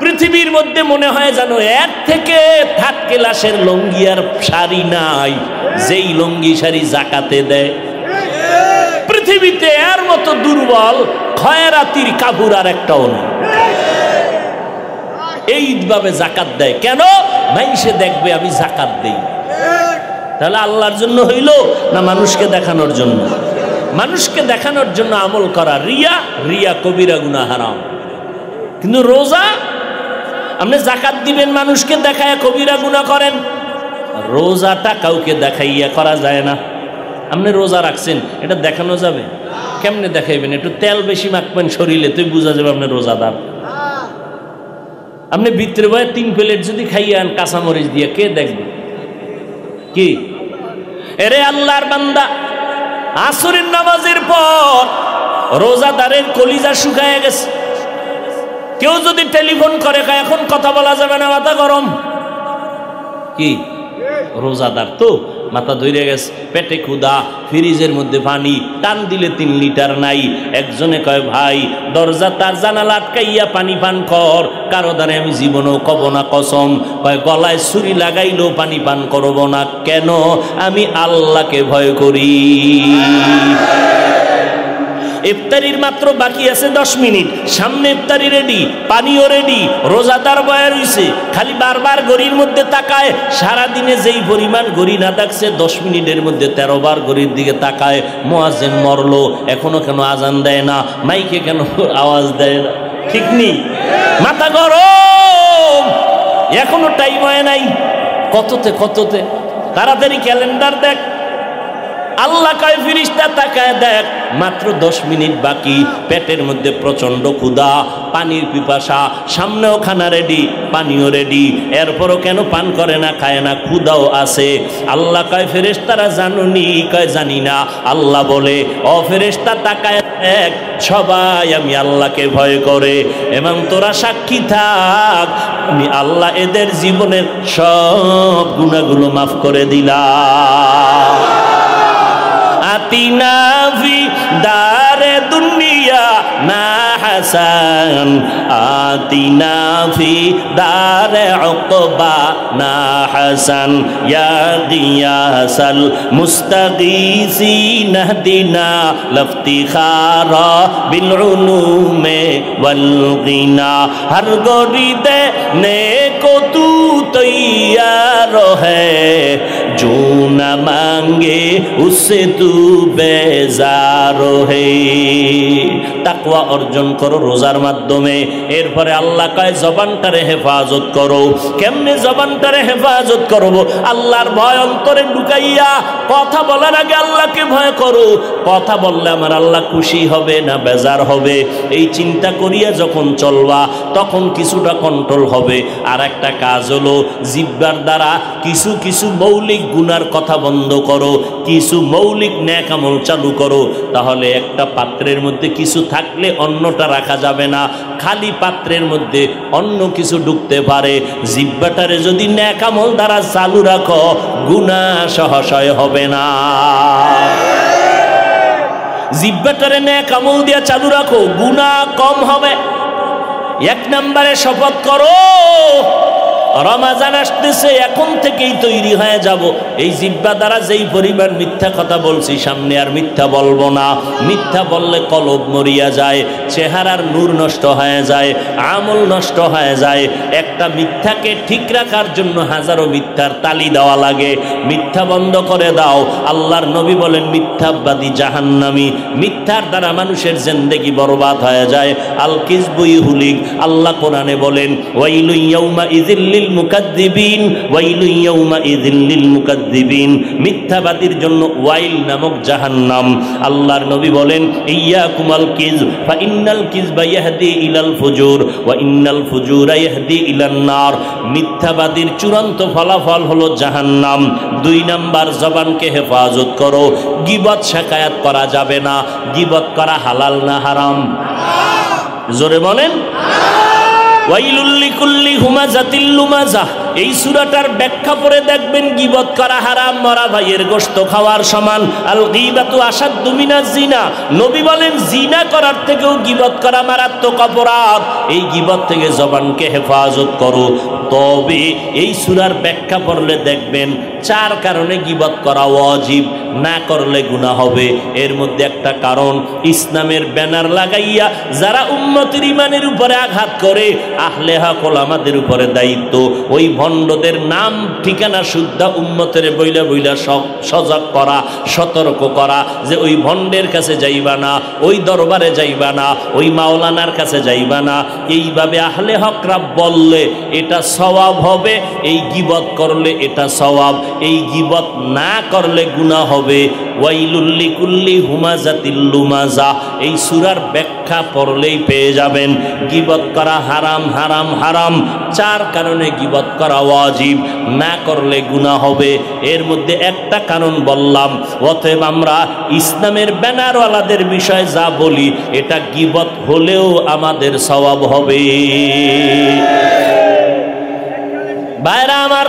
পৃথিবীর মধ্যে মনে হয় যেন এর থেকে থার্ড ক্লাসের লুঙ্গি আর শাড়ি নাই, যেই লুঙ্গি শাড়ি যাকাতে দেয়। পৃথিবীতে এর মতো দুর্বল খয়রাতির কাপুর আর একটাও নেই। এইভাবে যাকাত দেয় কেন? মানুষে দেখবে আমি যাকাত দেই। তাহলে আল্লাহর জন্য হইল না মানুষকে দেখানোর জন্য? মানুষকে দেখানোর জন্য আমল করা রিয়া, রিয়া কবিরা গুনাহ হারাম। কিন্তু রোজা আপনি যাকাত দিবেন, মানুষকে দেখায় কবিরা গুনাহ করেন। রোজাটা কাউকে দেখাইয়া করা যায় না। আপনি রোজা রাখছেন, এটা দেখানো যাবে? কেমনে দেখাইবেন? একটু তেল বেশি মাখবেন শরীরে, তুই বুঝা যাবে আপনি রোজাদার। আপনি ভিতরে বয়ে 3 প্লেট যদি খাইয়ান কাঁচামরিচ দিয়ে, কে দেখবে? কি এরে আল্লাহর বান্দা, আসরের নামাজের পর রোজাদারের কলিজা শুকায় গেছে। কেউ যদি টেলিফোন করে, এখন কথা বলা যাবে না, মাথা গরম। কি রোজাদার তো মাথা ধরে গেছে, পেটে ক্ষুধা, ফ্রিজের মধ্যে পানি, টান দিলে 3 লিটার নাই। একজনে কয়, ভাই দরজা তার জানালা আটকাইয়া পানি পান কর। কারো দ্বারা আমি জীবনেও কব না কসম। কয় গলায় ছুরি লাগাইলেও পানি পান করব না। কেন? আমি আল্লাহকে ভয় করি। ইফতারির মাত্র বাকি আছে 10 মিনিট, সামনে ইফতারি রেডি, পানিও রেডি, রোজাদার বয়া রইছে, খালি বারবার ঘড়ির মধ্যে তাকায়। সারাদিনে যেই পরিমাণ ঘড়ি না থাকছে, 10 মিনিটের মধ্যে 13 বার ঘড়ির দিকে তাকায়। মুয়াজ্জিন মরলো, এখনো কেন আজান দেয় না? মাইকে কেন আওয়াজ দেয় না? ঠিক নেই, মাথা গরম, এখনো টাইম হয় নাই। কততে তাড়াতাড়ি ক্যালেন্ডার দেখ। আল্লাহ কয় ফেরেশতা তাকায় দেখ, মাত্র 10 মিনিট বাকি। পেটের মধ্যে প্রচন্ড ক্ষুধা, পানির পিপাসা, সামনেও খানা রেডি, পানিও রেডি, এরপরও কেন পান করে না, খায় না, ক্ষুধাও আছে। আল্লাহ কয় ফেরেশতারা জানুনি? কয় জানি না। আল্লাহ বলে, ও ফেরেশতা তাকায় দেখ, সবাই আমি আল্লাহকে ভয় করে, এবং তোরা সাক্ষী থাক, আমি আল্লাহ এদের জীবনের সব গুনাহগুলো মাফ করে দিলাম। আতিনা ফি দারে দুনিয়া না হাসান, আতিনা ফি দারে উকবা না হাসান, ইয়া গিয়াসাল মুস্তাগীসিন হদিনা লফতিখারা বিল উলুমে ওয়াল গিনা। হর গরিদে নেকো তু তৈয়ার হ্যায়, जो न मांगे उससे तू बेजार है। তাকওয়া অর্জন করো রোজার মাধ্যমে। এরপরে আল্লাহ কয় জবানটারে হেফাজত করো। কেমনে জবানটারে হেফাজত করব? আল্লাহর ভয় অন্তরে ঢুকাইয়া কথা বলার আগে আল্লাহকে ভয় করো। কথা বললে আমার আল্লাহ খুশি হবে না বেজার হবে, এই চিন্তা করিয়া যখন চলবা তখন কিছুটা কন্ট্রোল হবে। আর একটা কাজ হলো জিহ্বার দ্বারা কিছু কিছু মৌলিক গুনার কথা বন্ধ করো, কিছু মৌলিক নেক আমল চালু করো। তাহলে একটা পাত্রের মধ্যে কিছু থাকলে অন্যটা রাখা যাবে না, খালি পাত্রের মধ্যে অন্য কিছু ঢুকতে পারে। জিহ্বাটারে যদি নেক আমল দ্বারা চালু রাখো, গুনাহ সহসয় হবে না। জিহ্বাটারে নেক আমল দিয়া চালু রাখো, গুনাহ কম হবে। 1 নম্বরে শপথ করো, রমাজান আসতেছে, এখন থেকেই তৈরি হয়ে যাব। এই জিহ্বা দ্বারা যেই পরিমাণ মিথ্যা কথা বলছি, সামনে আর মিথ্যা বলবো না। মিথ্যা বললে কলব মরিয়া যায়, চেহারার নূর নষ্ট হয়ে যায়, আমল নষ্ট হয়ে যায়। একটা মিথ্যাকে ঠিক রাখার জন্য হাজারো মিথ্যার তালি দেওয়া লাগে। মিথ্যা বন্ধ করে দাও। আল্লাহর নবী বলেন, মিথ্যাবাদী জাহান্নামী। মিথ্যার দ্বারা মানুষের জিন্দেগি বরবাদ হয়ে যায়। আল কিযবু ইহুলিক। আল্লাহ কোরআনে বলেন, ওয়াইলু ইয়াউমা ইযিল লিল মুকাদ্দিবিন, ওয়াইলুন ইয়াউমাইযিন লিল মুকাদ্দিবিন। মিথ্যাবাদীর জন্য ওয়াইল নামক জাহান্নাম। আল্লাহর নবী বলেন, ইয়াকুমাল কিযব ফা ইন্নাল কিযবা ইয়াহদি ইলাল ফুজুর ওয়া ইন্নাল ফুজুরা ইয়াহদি ইলান নার। মিথ্যাবাদীর চূড়ান্ত ফলাফল হলো জাহান্নাম। 2 নাম্বার, জবানকে হেফাজত করো। গীবত শিকায়াত করা যাবে না। গীবত করা হালাল না হারাম? জোরে বলেন। ওয়াইলুল লিকুল্লি হুমাযাতিল লুমাযাহ। এই সূরাটার ব্যাখ্যা পড়ে দেখবেন গীবত করা হারাম, মরা ভাইয়ের গোশত খাওয়ার সমান। আল গীবাতু আশাদ্দু মিনাজ জিনা। নবী বলেন জিনা করার থেকেও গীবত করা মারাত্মক অপরাধ। এই গীবত থেকে জবানকে হেফাজত করো। তবে এই সূরার ব্যাখ্যা পড়লে দেখবেন 4 কারণে গীবত করা ওয়াজিব, না করলে গুনাহ হবে। এর মধ্যে একটা কারণ, ইসলামের ব্যানার লাগাইয়া যারা উম্মতের ইমানের উপরে আঘাত করে, আহলে হক ওলামাদের উপরে দায়িত্ব ওই ভণ্ডদের নাম ঠিকানা শুদ্ধা উম্মতের বইলা বইলা সজাগ করা, সতর্ক করা যে ওই ভণ্ডের কাছে যাইবা না, ওই দরবারে যাইবা না, ওই মাওলানার কাছে যাইবা না। এইভাবে আহলে হকরা বললে এটা সওয়াব হবে, এই গীবত করলে এটা সওয়াব, এই গীবত না করলে গুনাহ হবে। ওয়াইলুল লিকুল্লি হুমাযাতিল লুমাযাহ। এই সূরার ব্যাখ্যা পড়লেই পেয়ে যাবেন গীবত করা হারাম, হারাম, হারাম। 4 কারণে গীবত করা ওয়াজিব, না করলে গুনাহ হবে। এর মধ্যে একটা কারণ বললাম। অতএব আমরা ইসলামের ব্যানারওয়ালাদের বিষয়ে যা বলি এটা গীবত হলেও আমাদের সওয়াব হবে। ভাইরা আমার,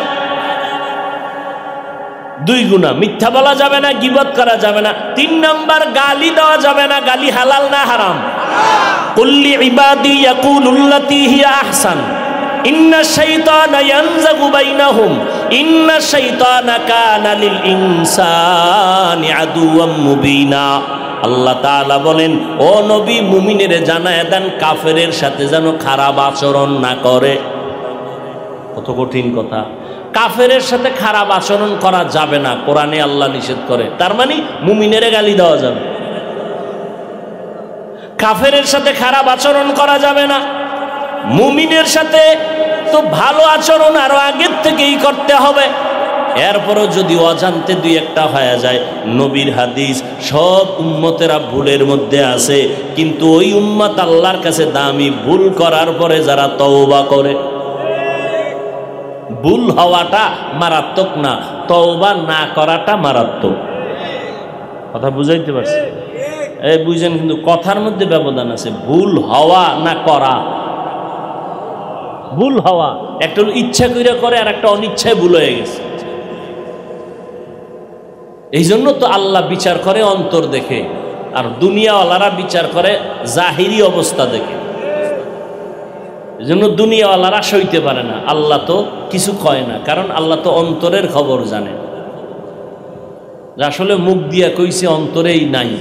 2 গুনাহ, মিথ্যা বলা যাবে না, গীবত করা যাবে না। 3 নাম্বার, গালি দেওয়া যাবে না। গালি হালাল না হারাম? কুল্লি ইবাদি ইয়াকুলুল্লাতী হিয়া আহসান ইন্না শাইতানা ইয়ানজাগু বাইনাহুম ইন্না শাইতানা কানা লিল ইনসানি আদুওয়াম মুবিনা। আল্লাহ তাআলা বলেন, ও নবী, মুমিনেরে জানায় দেন কাফেরের সাথে যেন খারাপ আচরণ না করে। কত কঠিন কথা। কাফেরের সাথে খারাপ আচরণ করা যাবে না, কোরআনে আল্লাহ নিষেধ করে। তার মানে মুমিনেরে গালি দেওয়া যাবে, কাফেরের সাথে খারাপ আচরণ করা যাবে না। মুমিনের সাথে তো ভালো আচরণ আরো আগের থেকেই করতে হবে। এরপরও যদি অজান্তে 2-1টা হয়ে যায়, নবীর হাদিস, সব উম্মতেরা ভুলের মধ্যে আছে, কিন্তু ওই উম্মত আল্লাহর কাছে দামি, ভুল করার পরে যারা তওবা করে। ভুল হওয়াটা মারাত্মক না, তওবা না করাটা মারাত্মক। কথা বুঝাইতে পারছি? এই বুঝেন, কিন্তু কথার মধ্যে ব্যবধান আছে। ভুল হওয়া না করা। ভুল হওয়া একটা ইচ্ছা করে আর একটা অনিচ্ছায় ভুল হয়ে গেছে। এই জন্য তো আল্লাহ বিচার করে অন্তর দেখে, আর দুনিয়াওয়ালারা বিচার করে জাহিরি অবস্থা দেখে। এই জন্য দুনিয়াওয়ালারা সইতে পারে না, আল্লাহ তো কিছু কয় না, কারণ আল্লাহ তো অন্তরের খবর জানে। আসলে মুখ দিয়া কইছে, অন্তরেই নাই।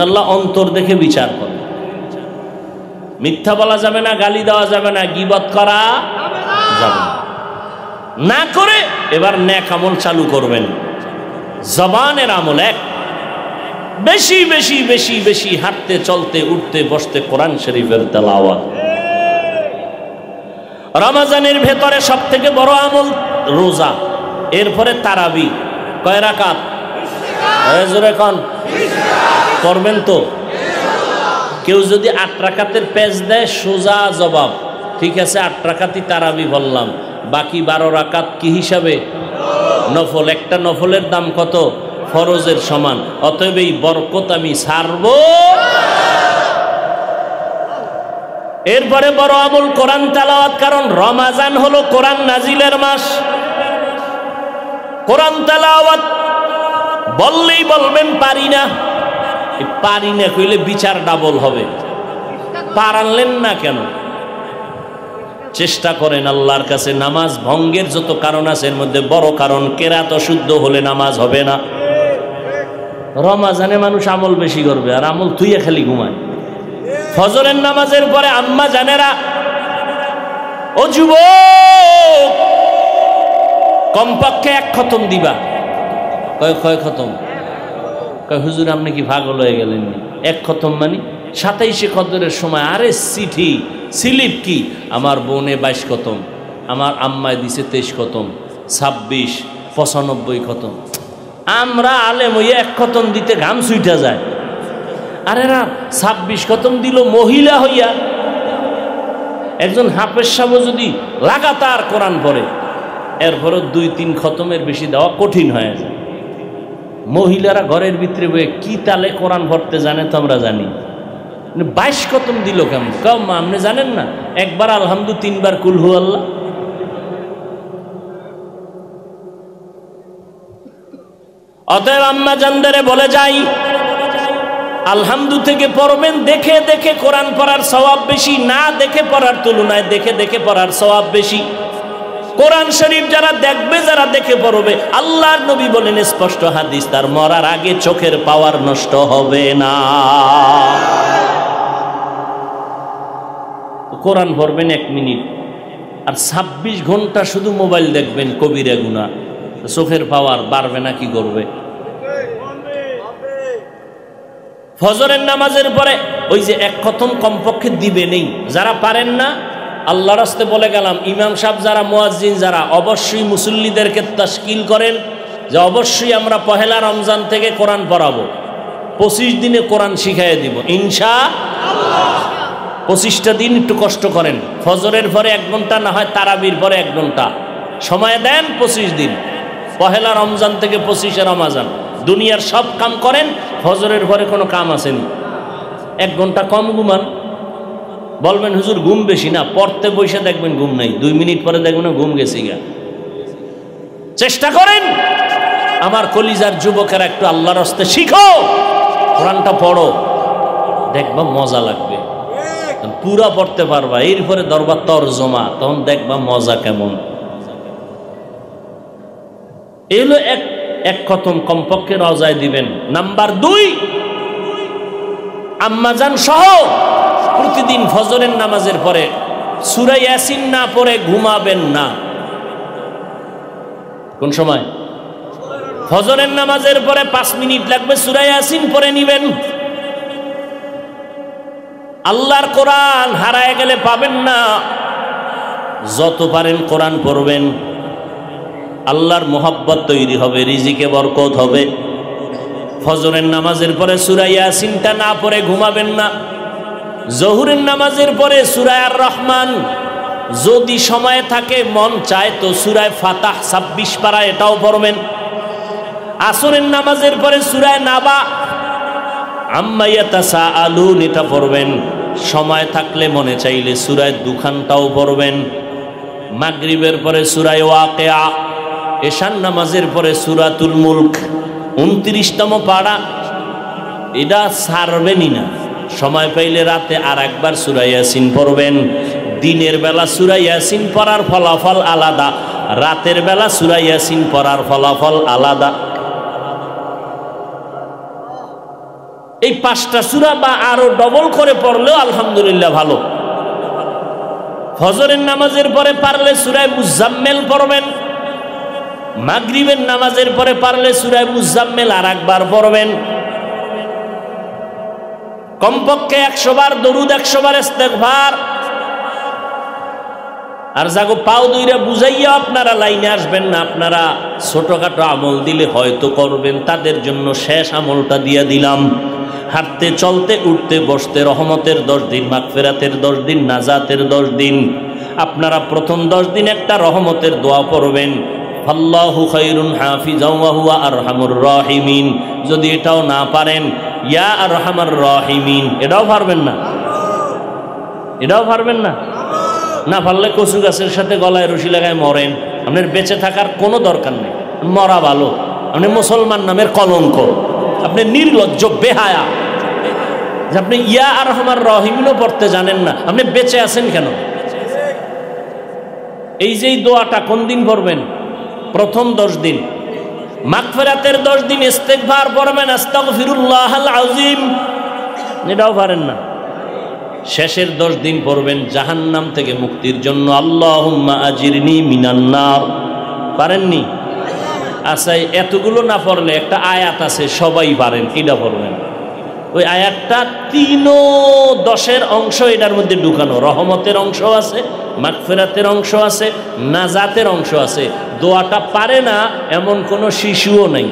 আল্লাহ অন্তর দেখে বিচার করে। মিথ্যা বলা যাবে না, গালি দেওয়া যাবে না, গীবত করা যাবে না। না করে এবার নেক আমল চালু করবেন। জবানের আমল এক, বেশি বেশি বেশি বেশি হাঁটতে, চলতে, উঠতে, বসতে কোরআন শরীফের তেলাওয়াত। রমজানের ভেতরে সব থেকে বড় আমল রোজা, এরপরে তারাবি। কয় রাকাত? জোরে কোন করবেন তো? কেউ যদি 8 রাকাতের পেজ দেয়, সোজা জবাব, ঠিক আছে 8 রাকাতই তারাবি বললাম, বাকি 12 রাকাত কি হিসাবে? নফল। একটা নফলের দাম কত? ফরজের সমান। অতএব এই বরকত আমি ছাড়ব। এরপরে বড় আমল কোরআন তেলাওয়াত, কারণ রমাজান হলো কোরআন নাজিলের মাস। কোরআন তেলাওয়াত বললেই বলবেন পারি না, পারি না কইলে বিচার ডাবল হবে। পারলেন না কেন? চেষ্টা করেন আল্লাহর কাছে। নামাজ ভঙ্গের যত কারণ আছে, এর মধ্যে বড় কারণ কেরাত অশুদ্ধ হলে নামাজ হবে না। রমাজানে মানুষ আমল বেশি করবে, আর আমল থুইয়া খালি ঘুমায়। ফজরের নামাজের পরে আম্মা জানেরা, ও যুবক, কমপক্ষে 1 খতম দিবা। কয় খতম? কয় হুজুর আপনি কি পাগল হয়ে গেলেন? 1 খতম মানে 27শে কদরের সময়? আরে চিঠি স্লিপ কি, আমার বোনে 22 খতম, আমার আম্মায় দিছে 23 খতম, 26, 95 খতম। আমরা আলেম হইয়া 1 খতম দিতে ঘাম ছুইটা যায়। আরে না, 26 খতম দিল মহিলা হইয়া। একজন হাফেজ সাহেব যদি লাগাতার কোরআন পড়ে, এরপরও 2-3 খতমের বেশি দেওয়া কঠিন হয়ে যায়। মহিলারা ঘরের ভিতরে বয়ে কি তালে কোরআন পড়তে জানে তো আমরা জানি। 22 খতম দিল কেমন? কম আপনি জানেন না? একবার আলহামদু, 3 বার কুল হু আল্লাহ। অতএব আম্মা জানদারে বলে যাই, আলহামদু থেকে পড়বেন। দেখে দেখে কোরআন পড়ার সওয়াব বেশি, না দেখে পড়ার তুলনায় দেখে দেখে পড়ার সওয়াব বেশি। কোরআন শরীফ যারা দেখবে, যারা দেখে পড়বে, আল্লাহর নবী বলেন স্পষ্ট হাদিস, তার মরার আগে চোখের পাওয়ার নষ্ট হবে না। কোরআন পড়বেন 1 মিনিট, আর 26 ঘন্টা শুধু মোবাইল দেখবেন, কবিরা গুনাহ। চোখের পাওয়ার বাড়বে না কি করবে? ফজরের নামাজের পরে ওই যে 1 খতম কমপক্ষে দিবে নেই। যারা পারেন না, আল্লাহর রাস্তে বলে গেলাম, ইমাম সাহেব যারা, মুয়াজ্জিন যারা, অবশ্যই মুসল্লিদেরকে তাশকিল করেন যে অবশ্যই আমরা পহেলা রমজান থেকে কোরআন পড়াবো। 25 দিনে কোরআন শিখাইয়ে দিব ইনশাআল্লাহ। 25টা দিন একটু কষ্ট করেন। ফজরের পরে 1 ঘন্টা, না হয় তারাবির পরে 1 ঘন্টা সময় দেন। 25 দিন, পহেলা রমজান থেকে 25শে রমজান দুনিয়ার সব কাম করেন। ফজরের পরে কোনো কাম আসেনি, 1 ঘন্টা কম ঘুমান। বলবেন হুজুর ঘুম বেশি না, পড়তে বসে দেখবেন ঘুম নাই, 2 মিনিট পরে দেখবেন ঘুম গেছি গা। চেষ্টা করেন আমার কলিজার যুবকেরা, একটু আল্লাহর রাস্তে শিখো, কোরআনটা পড়ো, দেখবা মজা লাগবে। পুরা পড়তে পারবা, এরপরে দরবার তরজমা, তখন দেখবা মজা কেমন। এলো এক খতম কমপক্ষে রওজায় দিবেন। নাম্বার 2, আম্মাজান সহ প্রতিদিন ফজরের নামাজের পরে সূরা ইয়াসিন না পড়ে ঘুমাবেন না। কোন সময়? ফজরের নামাজের পরে 5 মিনিট লাগবে, সূরা ইয়াসিন পড়ে নিবেন। আল্লাহর কোরআন হারায় গেলে পাবেন না। যত পারেন কোরআন পড়বেন, আল্লাহর মোহাব্বত তৈরি হবে, রিজিকে বরকত হবে। ফজরের নামাজের পরে সূরা ইয়াসিনটা না পড়ে ঘুমাবেন না। জোহরের নামাজের পরে সূরা আর রহমান, যদি সময় থাকে, মন চায় তো সূরা ফাতাহ 26 পারা এটাও পড়বেন। আসরের নামাজের পরে সূরা নাবা, আম্মা ইয়াতাসাআলুন এটা পড়বেন। সময় থাকলে মনে চাইলে সূরা দুখানটাও পড়বেন। মাগরিবের পরে সূরা ওয়াকিয়া, এশার নামাজের পরে সূরাতুল মুলক 29তম পারা, এটা ছাড়বেনই না। সময় পাইলে রাতে আর একবার সূরা ইয়াসিন পড়বেন। দিনের বেলা সূরা ইয়াসিন পড়ার ফলাফল আলাদা, রাতের বেলা সূরা ইয়াসিন পড়ার ফলাফল আলাদা। এই 5টা সূরা বা আরো ডবল করে পড়লেও আলহামদুলিল্লাহ ভালো। ফজরের নামাজের পরে পারলে সূরা মুজাম্মিল পড়বেন। মাগরিবের নামাজের পরে পারলে সূরা মুজাম্মিল আর একবার পড়বেন। কমপক্ষে 100 বার দরুদ, 100 বার ইস্তেগফার। আর যাগো পাও দুইরা বুঝাইয়া আপনারা লাইনে আসবেন না, আপনারা ছোটখাটো আমল দিলে হয়তো করবেন, তাদের জন্য শেষ আমলটা দিয়ে দিলাম। হাঁটতে চলতে উঠতে বসতে রহমতের 10 দিন, মাগফিরাতের 10 দিন, নাজাতের 10 দিন। আপনারা প্রথম 10 দিন একটা রহমতের দোয়া পড়বেন, আল্লাহু খায়রুন হাফিজাও ওয়া হুয়া আরহামুর রাহিমিন। যদি এটাও না পারেন, ইয়া আরহামার রাহিমিন, এটাও পারবেন না, এটাও পারবেন না। না পারলে কচু গাছের সাথে গলায় রশি লাগায় মরেন, আপনার বেঁচে থাকার কোনো দরকার নেই, মরা ভালো। আপনি মুসলমান নামের কলঙ্ক, আপনি নির্লজ্জ বেহায়া যে আপনি ইয়া আরহামার রাহিমিনও পড়তে জানেন না, আপনি বেঁচে আছেন কেন? এই যে দোয়াটা কোন দিন পড়বেন? প্রথম 10 দিন। মাগফিরাতের 10 দিন ইস্তেগফার পড়বেন, আস্তাগফিরুল্লাহাল আযীম, এটাও পারেন না। শেষের 10 দিন পড়বেন জাহান্নাম থেকে মুক্তির জন্য, আল্লাহুম্মা আজিরনি মিনান নার। পারেননি? আচ্ছা, এতগুলো না পড়লে একটা আয়াত আছে সবাই পারেন, এটা পড়বেন। ওই আয়াতটা 3-10 অংশ এটার মধ্যে ঢুকানো। রহমতের অংশ আছে, মাগফিরাতের অংশ আছে, নাজাতের অংশ আছে। দোয়াটা পারে না এমন কোনো শিশুও নাই।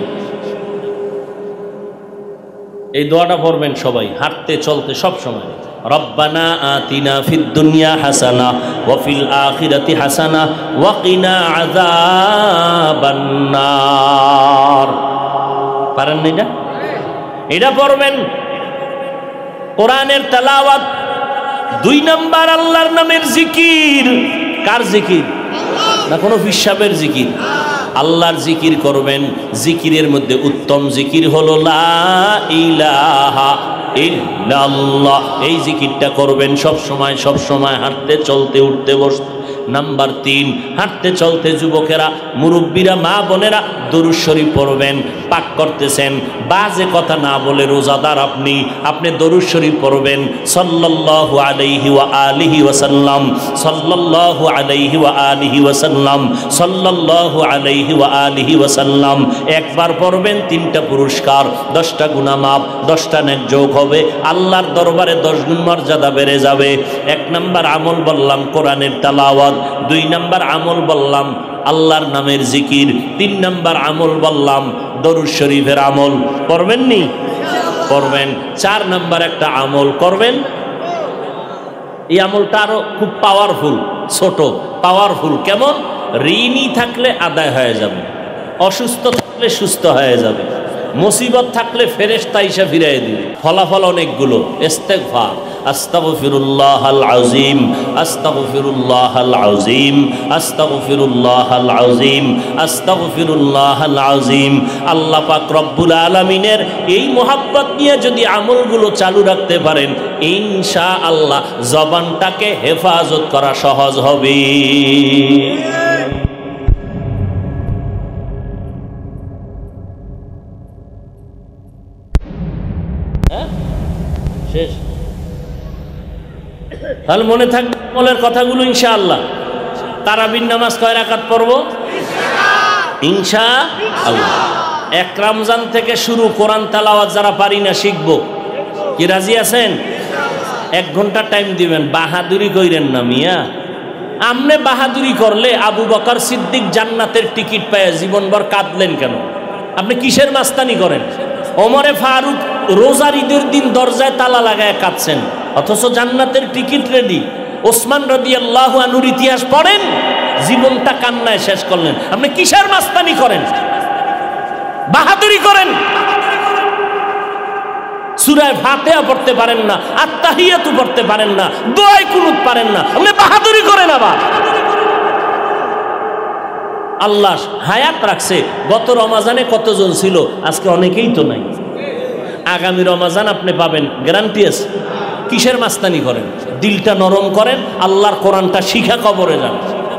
এই দোয়াটা পড়বেন সবাই, হাঁটতে চলতে সব সময়। রব্বানা আতিনা ফিদ দুনিয়া হাসানা ওয়া ফিল আখিরাতি হাসানা ওয়া কিনা আযাবান নার। পারেন না এটা? এটা পড়বেন। কোরআনের তেলাওয়াত। 2 নাম্বার আল্লাহর নামের জিকির। কার জিকির? না কোনো হিসাবের জিকির। আল্লাহর জিকির করবেন। জিকিরের মধ্যে উত্তম জিকির হলো লা ইলাহা ইল্লাল্লাহ। এই জিকিরটা করবেন সব সময়, হাঁটতে চলতে উঠতে বসতে। নাম্বার 3, হাঁটতে চলতে যুবকেরা, মুরব্বীরা, মা বোনেরা দরুদ শরীফ পড়বেন। পাক করতেছেন, বাজে কথা না বলে রোজাদার আপনি দরুদ শরীফ পড়বেন। সাল্লাল্লাহু আলাইহি ওয়া আলিহি ওয়াসাল্লাম, সাল্লাল্লাহু আলাইহি ওয়া আলিহি ওয়াসাল্লাম, সাল্লাল্লাহু আলাইহি ওয়া আলিহি ওয়াসাল্লাম। একবার পড়বেন 3টা পুরস্কার, 10টা গুনাহ মাফ, 10টা নেক যোগ হবে। আল্লাহর দরবারে 10 গুণ মর্যাদা বেড়ে যাবে। 1 নাম্বার আমল বললাম কোরআনের তেলাওয়াত, 2 নাম্বার আমল বললাম আল্লাহর নামের জিকির, 3 নাম্বার আমল বললাম দরুদ শরীফের আমল। করবেন নি? করবেন। 4 নাম্বার একটা আমল করবেন। এই আমলটা আরো খুব পাওয়ারফুল, ছোট পাওয়ারফুল। কেমন? ঋণী থাকলে আদায় হয়ে যাবে, অসুস্থ থাকলে সুস্থ হয়ে যাবে, মুসিবত থাকলে ফেরেশতা এসে ফিরিয়ে দিবে। ফলাফল অনেকগুলো। ইস্তেগফার, আস্তাগফিরুল্লাহাল আযীম, আস্তাগফিরুল্লাহাল আযীম, আস্তাগফিরুল্লাহাল আযীম, আস্তাগফিরুল্লাহাল আযীম। আল্লাহ পাক রব্বুল আলামিনের এই মোহাব্বত নিয়ে যদি আমলগুলো চালু রাখতে পারেন, ইনশাআল্লাহ জবানটাকে হেফাজত করা সহজ হবে। শেষ। তাহলে মনে থাকবে আমলের কথাগুলো ইনশাআল্লাহ। তারাবির নামাজ কয় রাকাত পড়ব? ইনশাআল্লাহ। 1 রমজান থেকে শুরু কোরআন তেলাওয়াত যারা পারি না শিখব। কি রাজি আছেন? 1 ঘন্টা টাইম দিবেন। বাহাদুরি কইরেন না মিয়া। আমনে বাহাদুরি করলে আবু বকর সিদ্দিক জান্নাতের টিকিট পেয়ে জীবনভর কাঁদলেন কেন? আপনি কিসের মাস্তানি করেন? ওমরে ফারুক রোজার ঈদের দিন দরজায় তালা লাগায় কাঁদছেন, অথচ জান্নাতের টিকিট রেডি। ওসমান রাদিয়াল্লাহু আনহুর ইতিহাস পড়েন, জীবনটা কান্নায় শেষ করলেন। আপনি কিসের মাস্তানি করেন? বাহাদুরি করেন। সূরা ফাতিহা পড়তে পারেন না, আত্তাহিয়াতু পড়তে পারেন না, দোয়ায়ে কুনুত পারেন না, আপনি বাহাদুরি করেন। আবার আল্লাহ হায়াত রাখছে। গত রমাজানে কতজন ছিল? আজকে অনেকেই তো নাই। আগামী রমাজান আপনি পাবেন, গ্যারান্টি আছে। কিসের মাস্তানি করেন? দিলটা নরম করেন, আল্লাহর কোরআনটা শিখা কবরে যান।